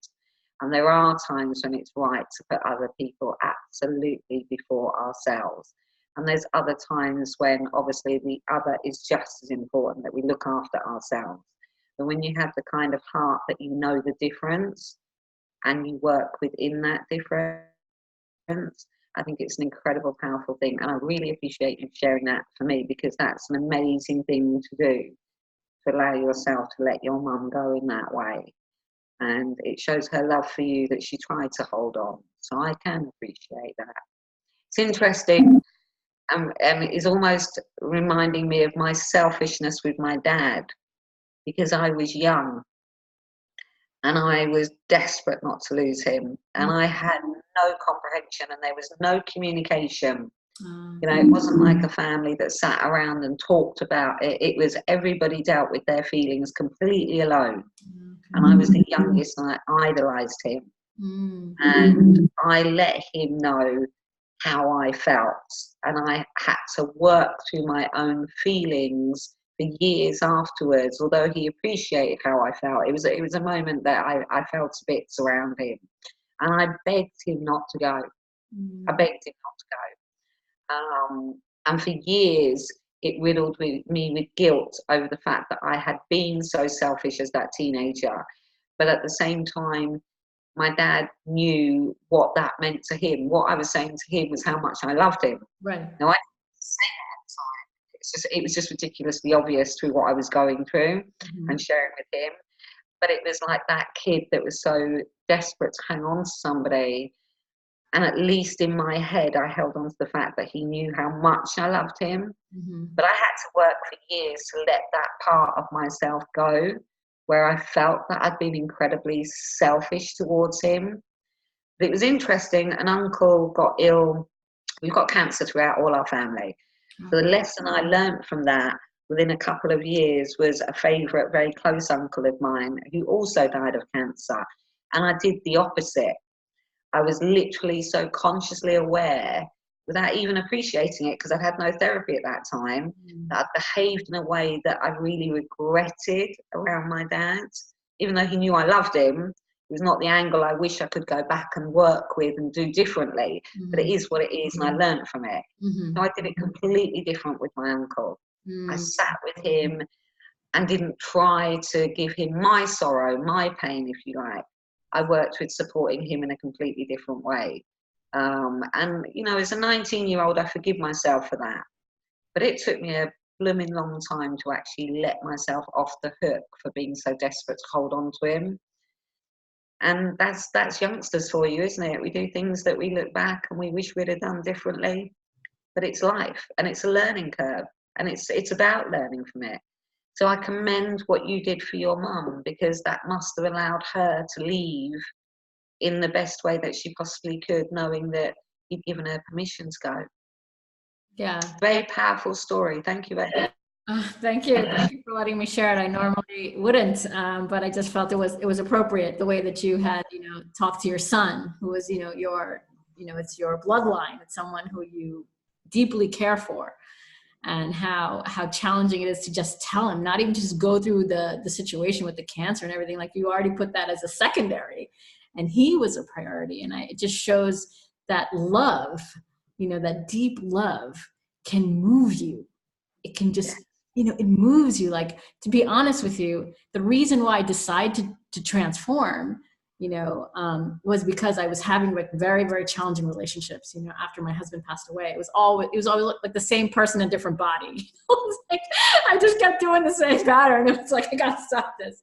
And there are times when it's right to put other people absolutely before ourselves. And there's other times when obviously the other is just as important, that we look after ourselves. But when you have the kind of heart that you know the difference and you work within that difference, I think it's an incredible, powerful thing. And I really appreciate you sharing that for me, because that's an amazing thing to do, to allow yourself to let your mum go in that way. And it shows her love for you that she tried to hold on. So I can appreciate that. It's interesting. It's almost reminding me of my selfishness with my dad, because I was young and I was desperate not to lose him. And I had no comprehension and there was no communication. It wasn't like a family that sat around and talked about it. It was everybody dealt with their feelings completely alone. And I was the youngest and I idolised him. And I let him know how I felt. And I had to work through my own feelings for years afterwards, although he appreciated how I felt. It was a moment that I felt bits around him. And I begged him not to go. I begged him not to go. And for years, it riddled me with guilt over the fact that I had been so selfish as that teenager. But at the same time, my dad knew what that meant to him. What I was saying to him was how much I loved him. Right. Now, I didn't say that at the time, it was just ridiculously obvious through what I was going through Mm-hmm. and sharing with him. But it was like that kid that was so desperate to hang on to somebody. And at least in my head, I held on to the fact that he knew how much I loved him. Mm-hmm. But I had to work for years to let that part of myself go, where I felt that I'd been incredibly selfish towards him. But it was interesting. An uncle got ill. We've got cancer throughout all our family. So the lesson I learned from that within a couple of years was a favourite, very close uncle of mine who also died of cancer. And I did the opposite. I was literally so consciously aware, without even appreciating it, because I had no therapy at that time, that I behaved in a way that I really regretted around my dad. Even though he knew I loved him, it was not the angle I wish I could go back and work with and do differently. But it is what it is, and I learned from it. Mm-hmm. So I did it completely different with my uncle. I sat with him and didn't try to give him my sorrow, my pain, if you like. I worked with supporting him in a completely different way. And, you know, as a 19-year-old, I forgive myself for that. But it took me a blooming long time to actually let myself off the hook for being so desperate to hold on to him. And that's youngsters for you, isn't it? We do things that we look back and we wish we'd have done differently. But it's life, and it's a learning curve, and it's about learning from it. So I commend what you did for your mum, because that must have allowed her to leave in the best way that she possibly could, knowing that you'd given her permission to go. Yeah. Very powerful story. Thank you, Ed. Thank you. Thank you for letting me share it. I normally wouldn't, but I just felt it was appropriate the way that you had, talked to your son, who was, it's your bloodline. It's someone who you deeply care for, and how challenging it is to just tell him, not even just go through the situation with the cancer and everything. Like, you already put that as a secondary, and he was a priority. And it just shows that love, that deep love can move you. It can just, it moves you. Like, to be honest with you, the reason why I decided to transform, was because I was having like very, very challenging relationships, after my husband passed away. It was always like the same person in a different body. It was like, I just kept doing the same pattern. It was like, I gotta stop this.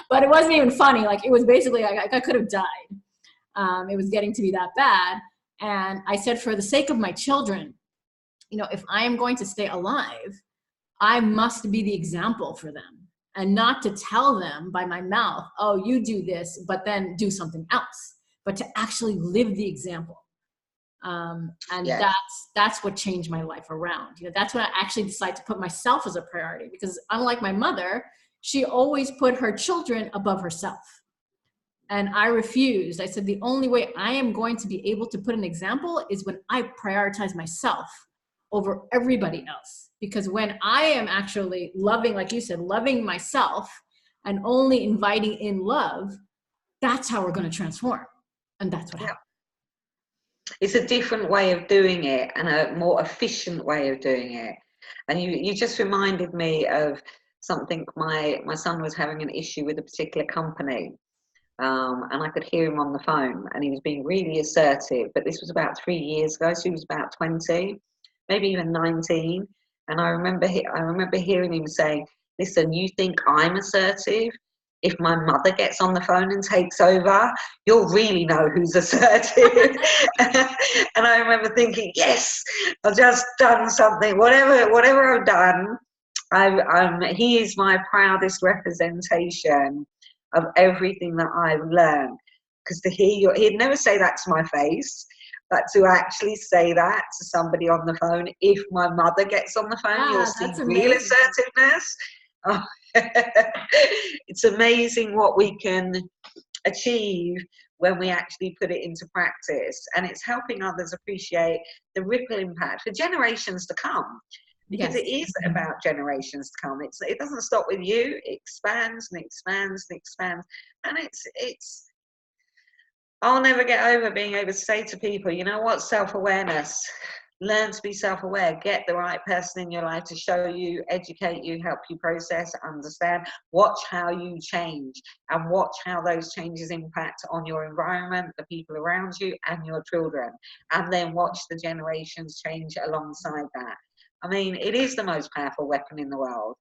But it wasn't even funny. Like, it was basically, I could have died. It was getting to be that bad. And I said, for the sake of my children, if I am going to stay alive, I must be the example for them, and not to tell them by my mouth, oh, you do this, but then do something else, but to actually live the example. And that's what changed my life around. That's when I actually decided to put myself as a priority, because unlike my mother, she always put her children above herself. And I refused. I said, the only way I am going to be able to put an example is when I prioritize myself over everybody else. Because when I am actually loving, like you said, loving myself and only inviting in love, that's how we're going to transform. And that's what happened. It's a different way of doing it, and a more efficient way of doing it. And you just reminded me of something. My son was having an issue with a particular company. And I could hear him on the phone, and he was being really assertive. But this was about 3 years ago, so he was about 20, maybe even 19. And I remember hearing him saying, "Listen, you think I'm assertive? If my mother gets on the phone and takes over, you'll really know who's assertive." And I remember thinking, yes, I've just done something. Whatever I've done, he is my proudest representation of everything that I've learned. Because to hear he'd never say that to my face, but to actually say that to somebody on the phone, if my mother gets on the phone, you'll see real assertiveness. Oh, it's amazing what we can achieve when we actually put it into practice, and it's helping others appreciate the ripple impact for generations to come. Because it is about generations to come. It doesn't stop with you. It expands and expands and expands. And it's I'll never get over being able to say to people, you know what, self-awareness. Learn to be self-aware. Get the right person in your life to show you, educate you, help you process, understand. Watch how you change, and watch how those changes impact on your environment, the people around you, and your children. And then watch the generations change alongside that. I mean, it is the most powerful weapon in the world.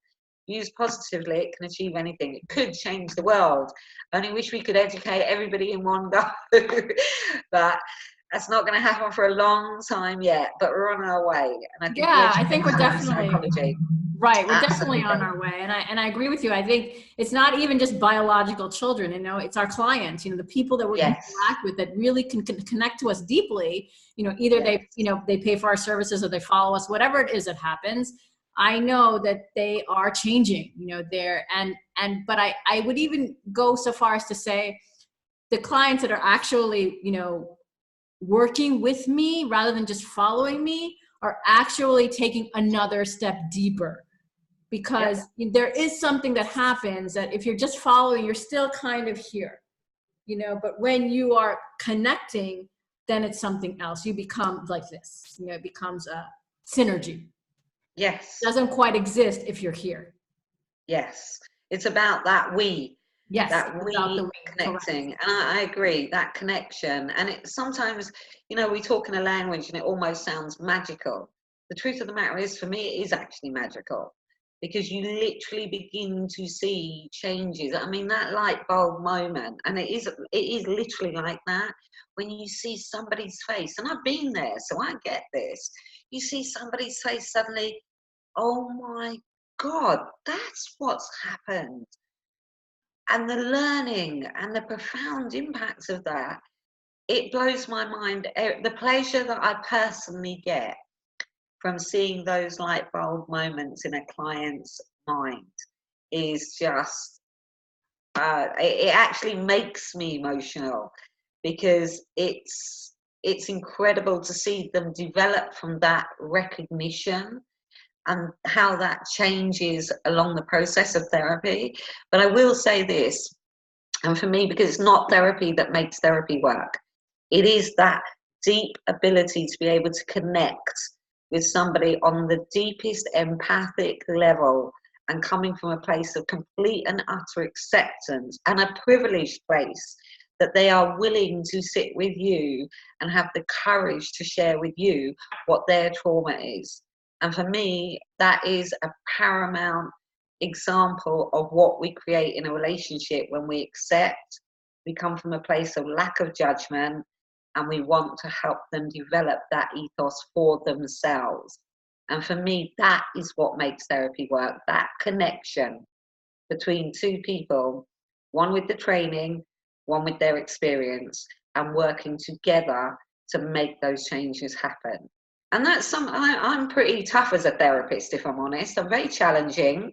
Used positively, it can achieve anything. It could change the world. I only wish we could educate everybody in one go. But that's not going to happen for a long time yet. But we're on our way. And I think the Yeah, I think we're education of definitely psychology, right. We're definitely absolutely. on our way. And I agree with you. I think it's not even just biological children, you know, it's our clients, you know, the people that we Yes, interact with that really can connect to us deeply, you know, either yes, they, you know, they pay for our services or they follow us, whatever it is that happens. I know that they are changing, you know, but I would even go so far as to say the clients that are actually, you know, working with me rather than just following me are actually taking another step deeper, yep, because there is something that happens that if you're just following, you're still kind of here, you know, but when you are connecting, then it's something else. You become like this, you know, it becomes a synergy. yes. Doesn't quite exist if you're here. Yes, it's about that Yes, that it's about the we way. Correct. connecting. And I agree, that connection. And it sometimes, you know, we talk in a language and it almost sounds magical. The truth of the matter is, for me, it is actually magical because you literally begin to see changes. I mean, that light bulb moment, and it is literally like that when you see somebody's face. And I've been there, so I get this. You see somebody's face suddenly, oh my God, that's what's happened. And the learning and the profound impact of that, it blows my mind. The pleasure that I personally get from seeing those light bulb moments in a client's mind is just, it actually makes me emotional because it's incredible to see them develop from that recognition and how that changes along the process of therapy. But I will say this, and for me, because it's not therapy that makes therapy work, it is that deep ability to be able to connect with somebody on the deepest empathic level and coming from a place of complete and utter acceptance and a privileged place that they are willing to sit with you and have the courage to share with you what their trauma is. And for me, that is a paramount example of what we create in a relationship when we accept, we come from a place of lack of judgment, and we want to help them develop that ethos for themselves. And for me, that is what makes therapy work, that connection between two people, one with the training, one with their experience, and working together to make those changes happen. And that's I'm pretty tough as a therapist, if I'm honest. I'm very challenging.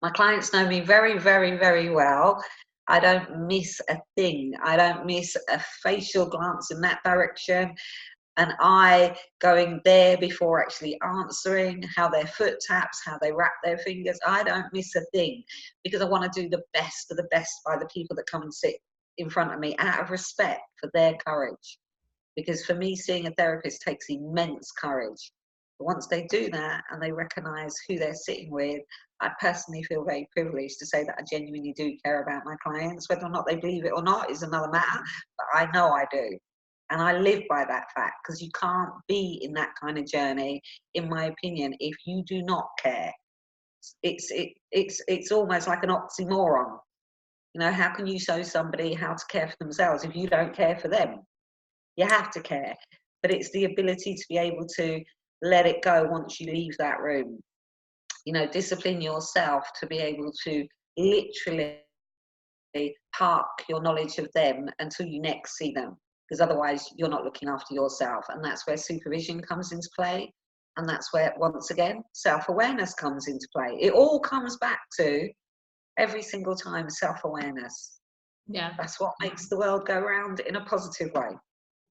My clients know me very, very, very well. I don't miss a thing. I don't miss a facial glance in that direction. An eye going there before actually answering, how their foot taps, how they wrap their fingers. I don't miss a thing because I want to do the best of the best by the people that come and sit in front of me out of respect for their courage. Because for me, seeing a therapist takes immense courage. But once they do that and they recognize who they're sitting with, I personally feel very privileged to say that I genuinely do care about my clients. Whether or not they believe it or not is another matter, but I know I do. And I live by that fact because you can't be in that kind of journey, in my opinion, if you do not care. It's almost like an oxymoron. You know, how can you show somebody how to care for themselves if you don't care for them? You have to care, but it's the ability to be able to let it go once you leave that room. You know, discipline yourself to be able to literally park your knowledge of them until you next see them, because otherwise you're not looking after yourself. And that's where supervision comes into play. And that's where, once again, self-awareness comes into play. It all comes back to, every single time, self-awareness. Yeah. That's what makes the world go round in a positive way.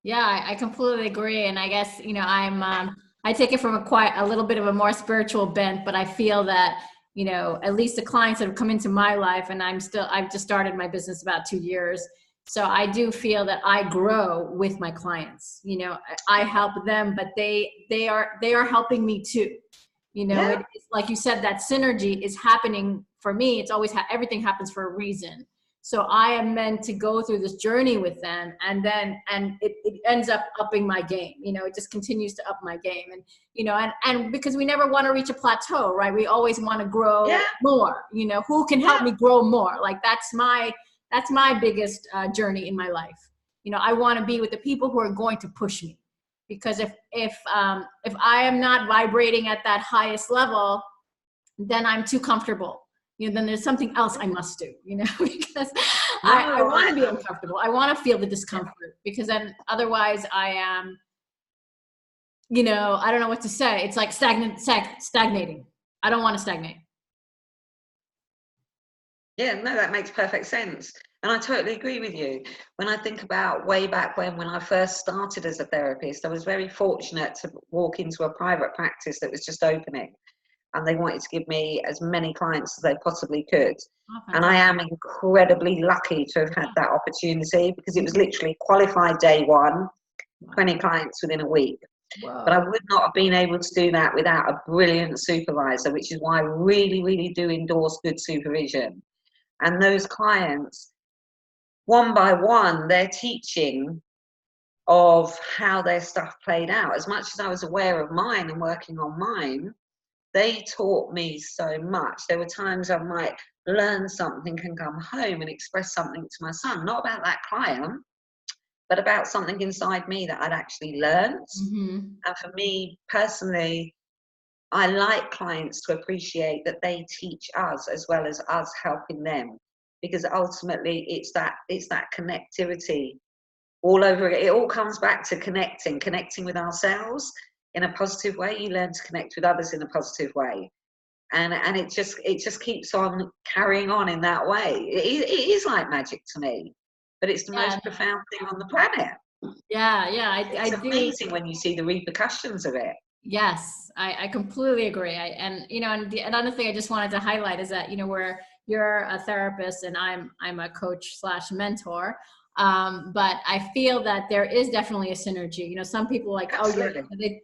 Yeah, I completely agree. And I guess, you know, I take it from a little bit of a more spiritual bent, but I feel that, you know, at least the clients that have come into my life, and I've just started my business about 2 years. So I do feel that I grow with my clients. You know, I help them, but they are helping me too. You know, Yeah, it's like you said, that synergy is happening for me. It's always everything happens for a reason. So I am meant to go through this journey with them, and it ends up upping my game. It just continues to up my game. And because we never want to reach a plateau, right? We always want to grow more. Who can help me grow more? Like that's my biggest journey in my life. I want to be with the people who are going to push me, because if I am not vibrating at that highest level, then I'm too comfortable. Then there's something else I must do, because I want to be uncomfortable. I want to feel the discomfort, because then otherwise I am, I don't know what to say. It's like stagnating. I don't want to stagnate. Yeah, no, that makes perfect sense. And I totally agree with you. When I think about way back when I first started as a therapist, I was very fortunate to walk into a private practice that was just opening. And they wanted to give me as many clients as they possibly could. And I am incredibly lucky to have had that opportunity, because it was literally qualified day one, 20 clients within a week. Whoa. But I would not have been able to do that without a brilliant supervisor, which is why I really, really do endorse good supervision. And those clients, one by one, they're teaching of how their stuff played out. As much as I was aware of mine and working on mine, they taught me so much. There were times I might learn something and come home and express something to my son, not about that client, but about something inside me that I'd actually learned. Mm-hmm. And for me personally, I like clients to appreciate that they teach us as well as us helping them, because ultimately it's that connectivity all over it. It all comes back to connecting with ourselves in a positive way. You learn to connect with others in a positive way, and it just keeps on carrying on in that way. It is like magic to me, but it's the most profound thing on the planet. It's amazing when you see the repercussions of it. Yes, I completely agree. And another thing I just wanted to highlight is that where you're a therapist and I'm a coach / mentor. But I feel that there is definitely a synergy. Some people like,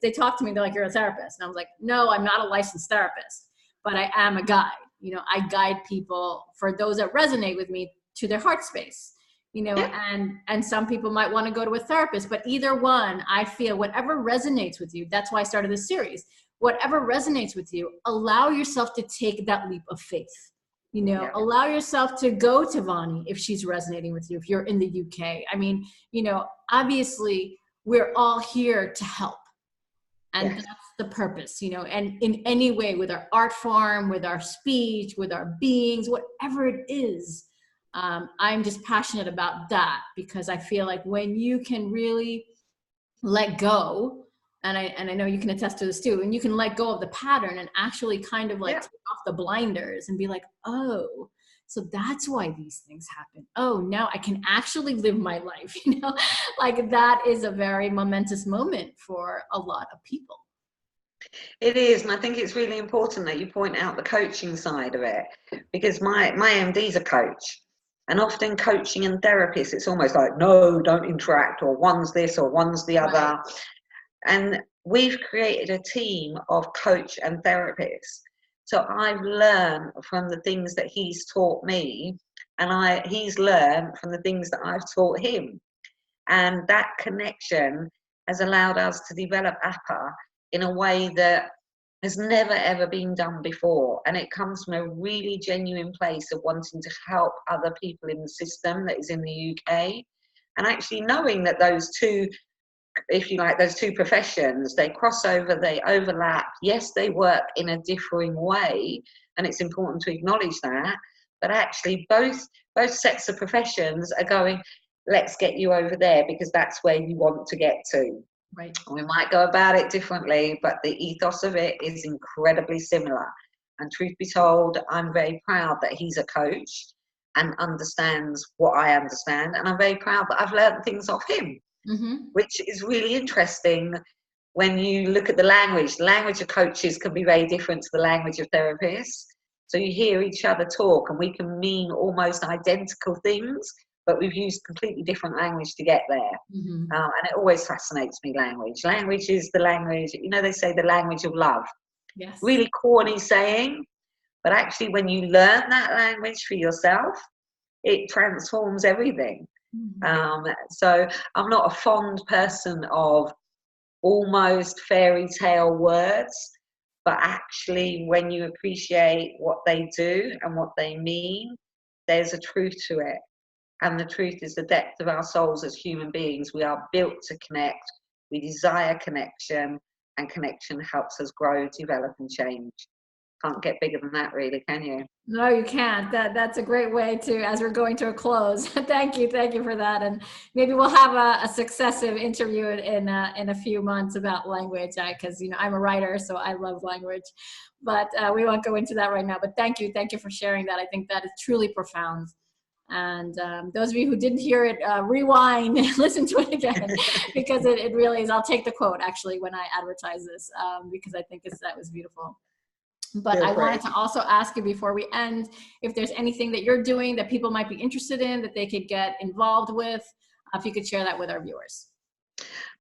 they talk to me, they're like, you're a therapist. And I was like, no, I'm not a licensed therapist, but I am a guide. I guide people, for those that resonate with me, to their heart space, and some people might want to go to a therapist, but either one, I feel whatever resonates with you. That's why I started this series. Whatever resonates with you, allow yourself to take that leap of faith. Allow yourself to go to Vani if she's resonating with you, if you're in the UK. I mean, obviously we're all here to help. And that's the purpose, and in any way, with our art form, with our speech, with our beings, whatever it is, I'm just passionate about that, because I feel like when you can really let go, and I know you can attest to this too, and you can let go of the pattern and actually kind of like take off the blinders and be like, oh, so that's why these things happen. Oh, now I can actually live my life, like that is a very momentous moment for a lot of people. It is, and I think it's really important that you point out the coaching side of it, because my MD's a coach, and often coaching and therapists, it's almost like, no, don't interact, or one's this or one's the other. Right. And we've created a team of coach and therapists. So I've learned from the things that he's taught me, and he's learned from the things that I've taught him. And that connection has allowed us to develop APA in a way that has never ever been done before. And it comes from a really genuine place of wanting to help other people in the system that is in the UK. And actually knowing that those two, if you like, those two professions, they cross over, they overlap. Yes, they work in a differing way, and it's important to acknowledge that. But actually both sets of professions are going, let's get you over there because that's where you want to get to. Right. We might go about it differently, but the ethos of it is incredibly similar. And truth be told, I'm very proud that he's a coach and understands what I understand. And I'm very proud that I've learned things off him, which is really interesting when you look at the language. The language of coaches can be very different to the language of therapists. So you hear each other talk and we can mean almost identical things, but we've used completely different language to get there. And it always fascinates me, language. Language is the language, they say the language of love. Yes. Really corny saying, but actually when you learn that language for yourself, it transforms everything. Mhm. So I'm not a fond person of almost fairy tale words, but actually when you appreciate what they do and what they mean, there's a truth to it. And the truth is the depth of our souls as human beings. We are built to connect. We desire connection, and connection helps us grow, develop, and change. Can't get bigger than that, really, can you? No, you can't. That's a great way to, as we're going to a close. Thank you for that. And maybe we'll have a successive interview in a few months about language, because I'm a writer, so I love language. But we won't go into that right now. But thank you for sharing that. I think that is truly profound. And those of you who didn't hear it, rewind, listen to it again, because it really is. I'll take the quote actually when I advertise this, because I think that was beautiful. But Feel I free. wanted to also ask you before we end, if there's anything that you're doing that people might be interested in, that they could get involved with, if you could share that with our viewers.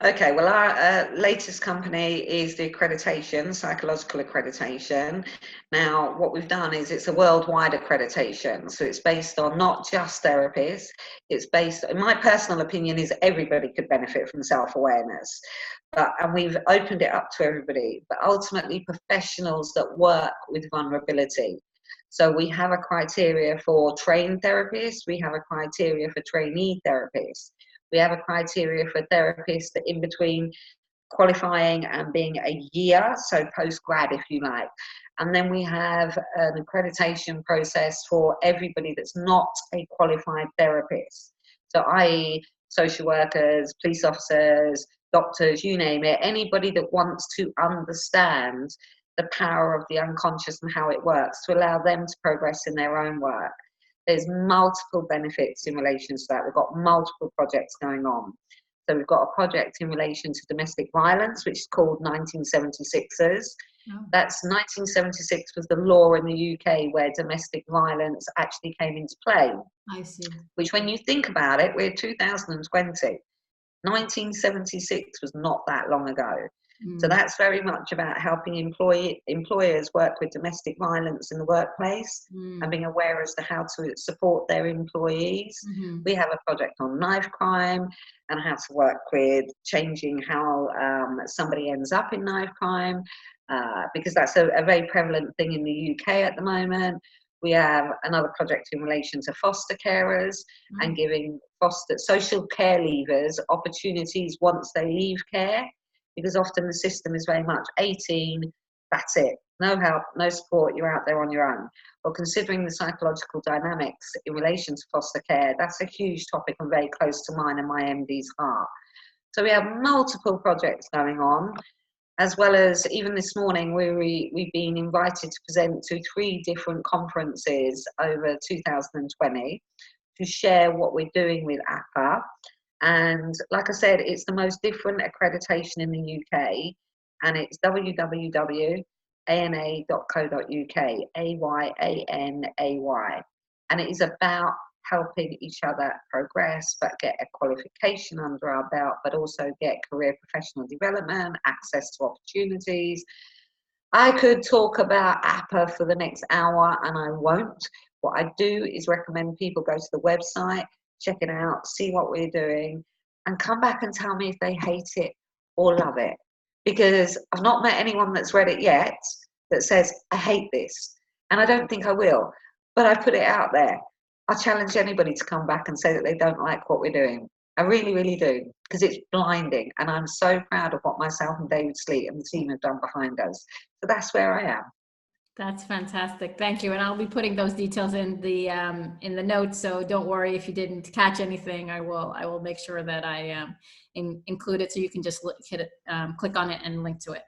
Okay, well, our latest company is the accreditation, psychological accreditation. Now, what we've done is it's a worldwide accreditation. So it's based on not just therapists. It's based, in my personal opinion, is everybody could benefit from self-awareness. And we've opened it up to everybody, but ultimately professionals that work with vulnerability. So we have a criteria for trained therapists. We have a criteria for trainee therapists. We have a criteria for therapists that in between qualifying and being a year, so post-grad if you like. And then we have an accreditation process for everybody that's not a qualified therapist. So i.e. social workers, police officers, doctors, you name it, anybody that wants to understand the power of the unconscious and how it works to allow them to progress in their own work. There's multiple benefits in relation to that. We've got multiple projects going on. So we've got a project in relation to domestic violence, which is called 1976ers. Oh. That's 1976 was the law in the UK where domestic violence actually came into play. I see. Which when you think about it, we're 2020. 1976 was not that long ago. So that's very much about helping employers work with domestic violence in the workplace and being aware as to how to support their employees. Mm-hmm. We have a project on knife crime and how to work with changing how somebody ends up in knife crime, because that's a very prevalent thing in the UK at the moment. We have another project in relation to foster carers and giving social care leavers opportunities once they leave care, because often the system is very much 18, that's it, no help, no support, you're out there on your own. Well, considering the psychological dynamics in relation to foster care, that's a huge topic and very close to mine and my MD's heart. So we have multiple projects going on, as well as even this morning we've been invited to present to 3 different conferences over 2020 to share what we're doing with APA. And like I said, it's the most different accreditation in the UK, and it's www.ana.co.uk, AYANAY. And it is about helping each other progress, but get a qualification under our belt, but also get career professional development, access to opportunities. I could talk about APA for the next hour, and I won't. What I do is recommend people go to the website, check it out, see what we're doing, and come back and tell me if they hate it or love it. Because I've not met anyone that's read it yet that says, I hate this. And I don't think I will. But I put it out there. I challenge anybody to come back and say that they don't like what we're doing. I really, really do. Because it's blinding. And I'm so proud of what myself and David Sleet and the team have done behind us. So that's where I am. That's fantastic. Thank you. And I'll be putting those details in the notes. So don't worry if you didn't catch anything. I will make sure that I include it so you can just hit it, click on it and link to it.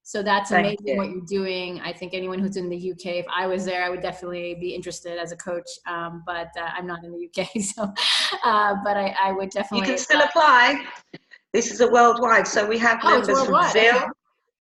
So that's amazing what you're doing. I think anyone who's in the UK, if I was there, I would definitely be interested as a coach. But I'm not in the UK, so but I would definitely. You can still apply. This is a worldwide. So we have members from Brazil. Okay.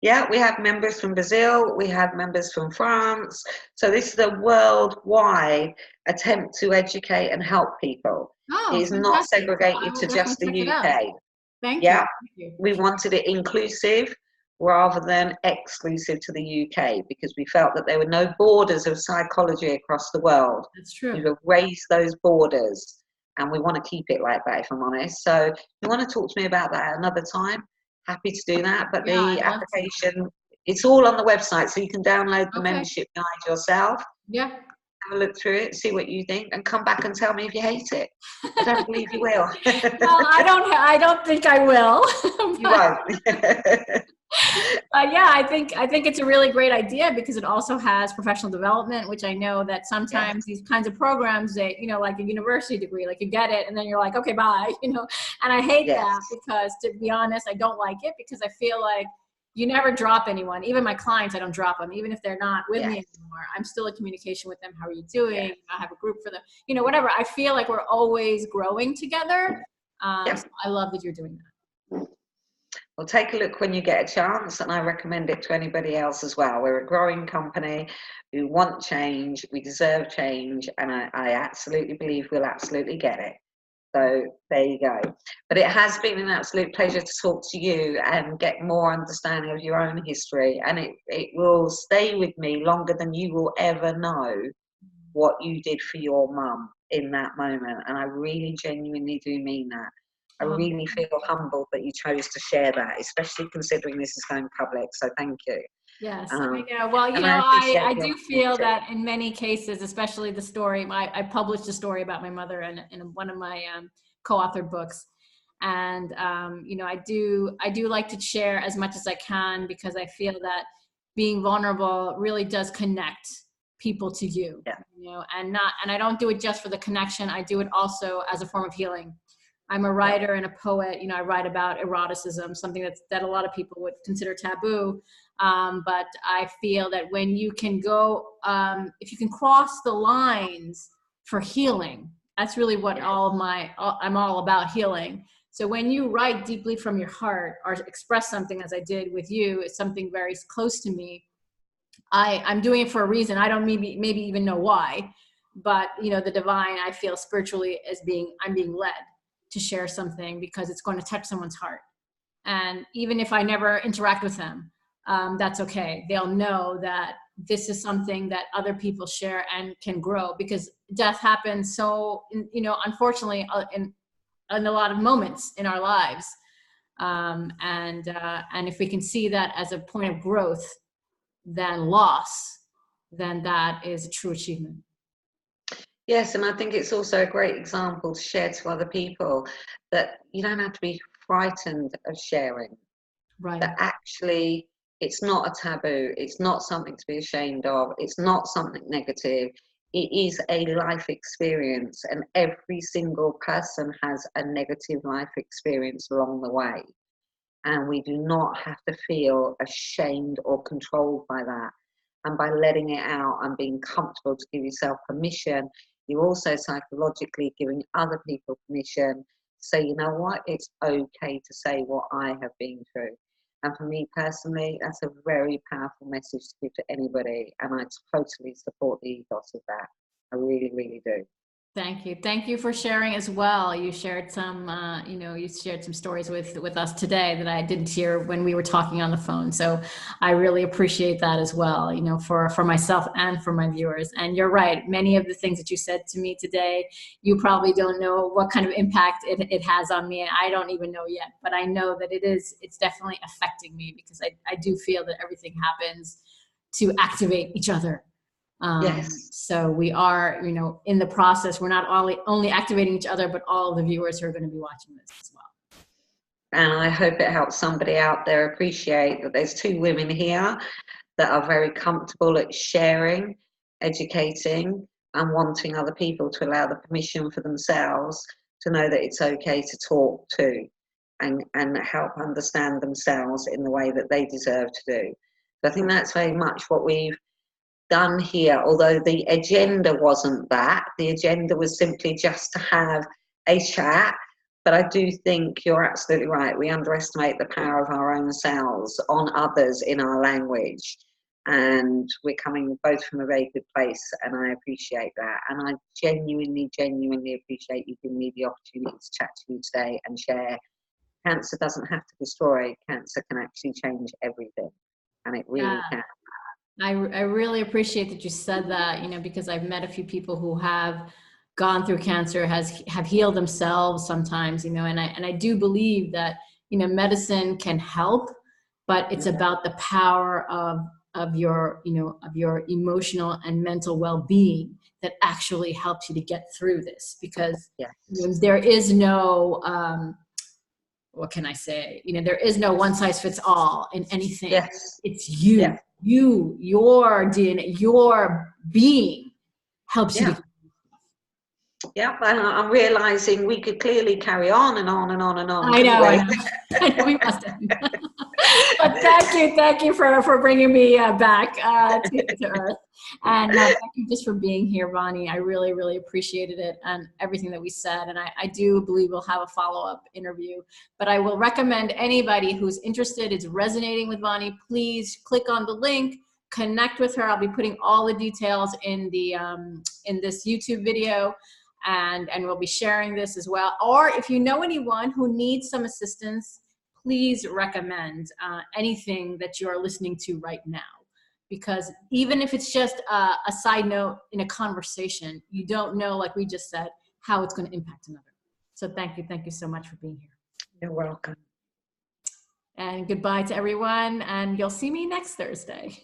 Yeah, we have members from Brazil, we have members from France. So this is a worldwide attempt to educate and help people. Oh, It is not segregated to just the UK. Thank Yeah, you. we wanted it inclusive. rather than exclusive to the UK, because we felt that there were no borders of psychology across the world. That's true. We've erased those borders, and we want to keep it like that, if I'm honest. So if you want to talk to me about that another time, happy to do that. But Yeah, the application, it's all on the website, so you can download the membership guide yourself. Yeah. Have a look through it, see what you think, and come back and tell me if you hate it. I don't believe you will. Well, I don't think I will. You won't. Yeah, I think it's a really great idea, because it also has professional development, which I know that sometimes these kinds of programs, they, you know, like a university degree, like you get it and then you're like, okay, bye, you know. And I hate that, because to be honest, I don't like it, because I feel like you never drop anyone. Even my clients, I don't drop them. Even if they're not with me anymore, I'm still in communication with them. How are you doing? I have a group for them, you know, whatever. I feel like we're always growing together. So I love that you're doing that. Well, take a look when you get a chance, and I recommend it to anybody else as well. We're a growing company. We want change. We deserve change. And I absolutely believe we'll absolutely get it. So there you go. But it has been an absolute pleasure to talk to you and get more understanding of your own history. And it will stay with me longer than you will ever know what you did for your mum in that moment. And I really genuinely do mean that. I really feel humbled that you chose to share that, especially considering this is going public. So thank you. Yes, I know. Well, you know, I do feel that in many cases, especially the story, I published a story about my mother in one of my co-authored books. And, you know, I do like to share as much as I can, because I feel that being vulnerable really does connect people to you, you know, and I don't do it just for the connection. I do it also as a form of healing. I'm a writer and a poet. You know, I write about eroticism, something that a lot of people would consider taboo. But I feel that when you can go, if you can cross the lines for healing, that's really what I'm all about, healing. So when you write deeply from your heart or express something, as I did with you, it's something very close to me. I'm doing it for a reason. I don't maybe even know why, but you know, the divine, I feel spiritually I'm being led to share something, because it's going to touch someone's heart. And even if I never interact with them, that's okay. They'll know that this is something that other people share and can grow, because death happens so, you know, unfortunately, in a lot of moments in our lives. And if we can see that as a point of growth than loss, then that is a true achievement. Yes, and I think it's also a great example to share to other people that you don't have to be frightened of sharing. Right. That actually it's not a taboo, it's not something to be ashamed of, it's not something negative. It is a life experience, and every single person has a negative life experience along the way. And we do not have to feel ashamed or controlled by that. And by letting it out and being comfortable to give yourself permission, you're also psychologically giving other people permission to say, you know what, it's okay to say what I have been through. And for me personally, that's a very powerful message to give to anybody. And I totally support the ethos of that. I really, really do. Thank you. Thank you for sharing as well. You shared some, you know, you shared some stories with us today that I didn't hear when we were talking on the phone. So I really appreciate that as well, you know, for myself and for my viewers. And you're right. Many of the things that you said to me today, you probably don't know what kind of impact it has on me. And I don't even know yet, but I know that it's definitely affecting me, because I do feel that everything happens to activate each other. Yes. So we are, you know, in the process, we're not only activating each other, but all the viewers who are going to be watching this as well. And I hope it helps somebody out there appreciate that there's two women here that are very comfortable at sharing, educating, and wanting other people to allow the permission for themselves to know that it's okay to talk to and help understand themselves in the way that they deserve to do. So I think that's very much what we've done here, although the agenda wasn't that. The agenda was simply just to have a chat. But I do think you're absolutely right. We underestimate the power of our own selves on others in our language. And we're coming both from a very good place, and I appreciate that. And I genuinely appreciate you giving me the opportunity to chat to you today and share cancer doesn't have to destroy. Cancer can actually change everything, and it really can. I really appreciate that you said that, you know, because I've met a few people who have gone through cancer, have healed themselves sometimes, you know, and I do believe that, you know, medicine can help, but it's about the power of your, you know, of your emotional and mental well-being that actually helps you to get through this, because Yes. you know, there is no what can I say? You know, there is no one size fits all in anything. Yes. It's you. Yeah. Your DNA, your being helps you to. Yeah, and I'm realizing we could clearly carry on and on and on and on. I know. I know we must have. But thank you for bringing me back to Earth, and thank you just for being here, Ronnie. I really, really appreciated it and everything that we said, and I do believe we'll have a follow-up interview. But I will recommend anybody who's interested, is resonating with Ronnie, please click on the link, connect with her. I'll be putting all the details in the in this YouTube video. And we'll be sharing this as well. Or if you know anyone who needs some assistance, please recommend anything that you are listening to right now. Because even if it's just a side note in a conversation, you don't know, like we just said, how it's going to impact another. So thank you so much for being here. You're welcome. And goodbye to everyone, and you'll see me next Thursday.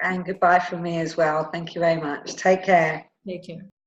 And goodbye from me as well. Thank you very much. Take care. Take care.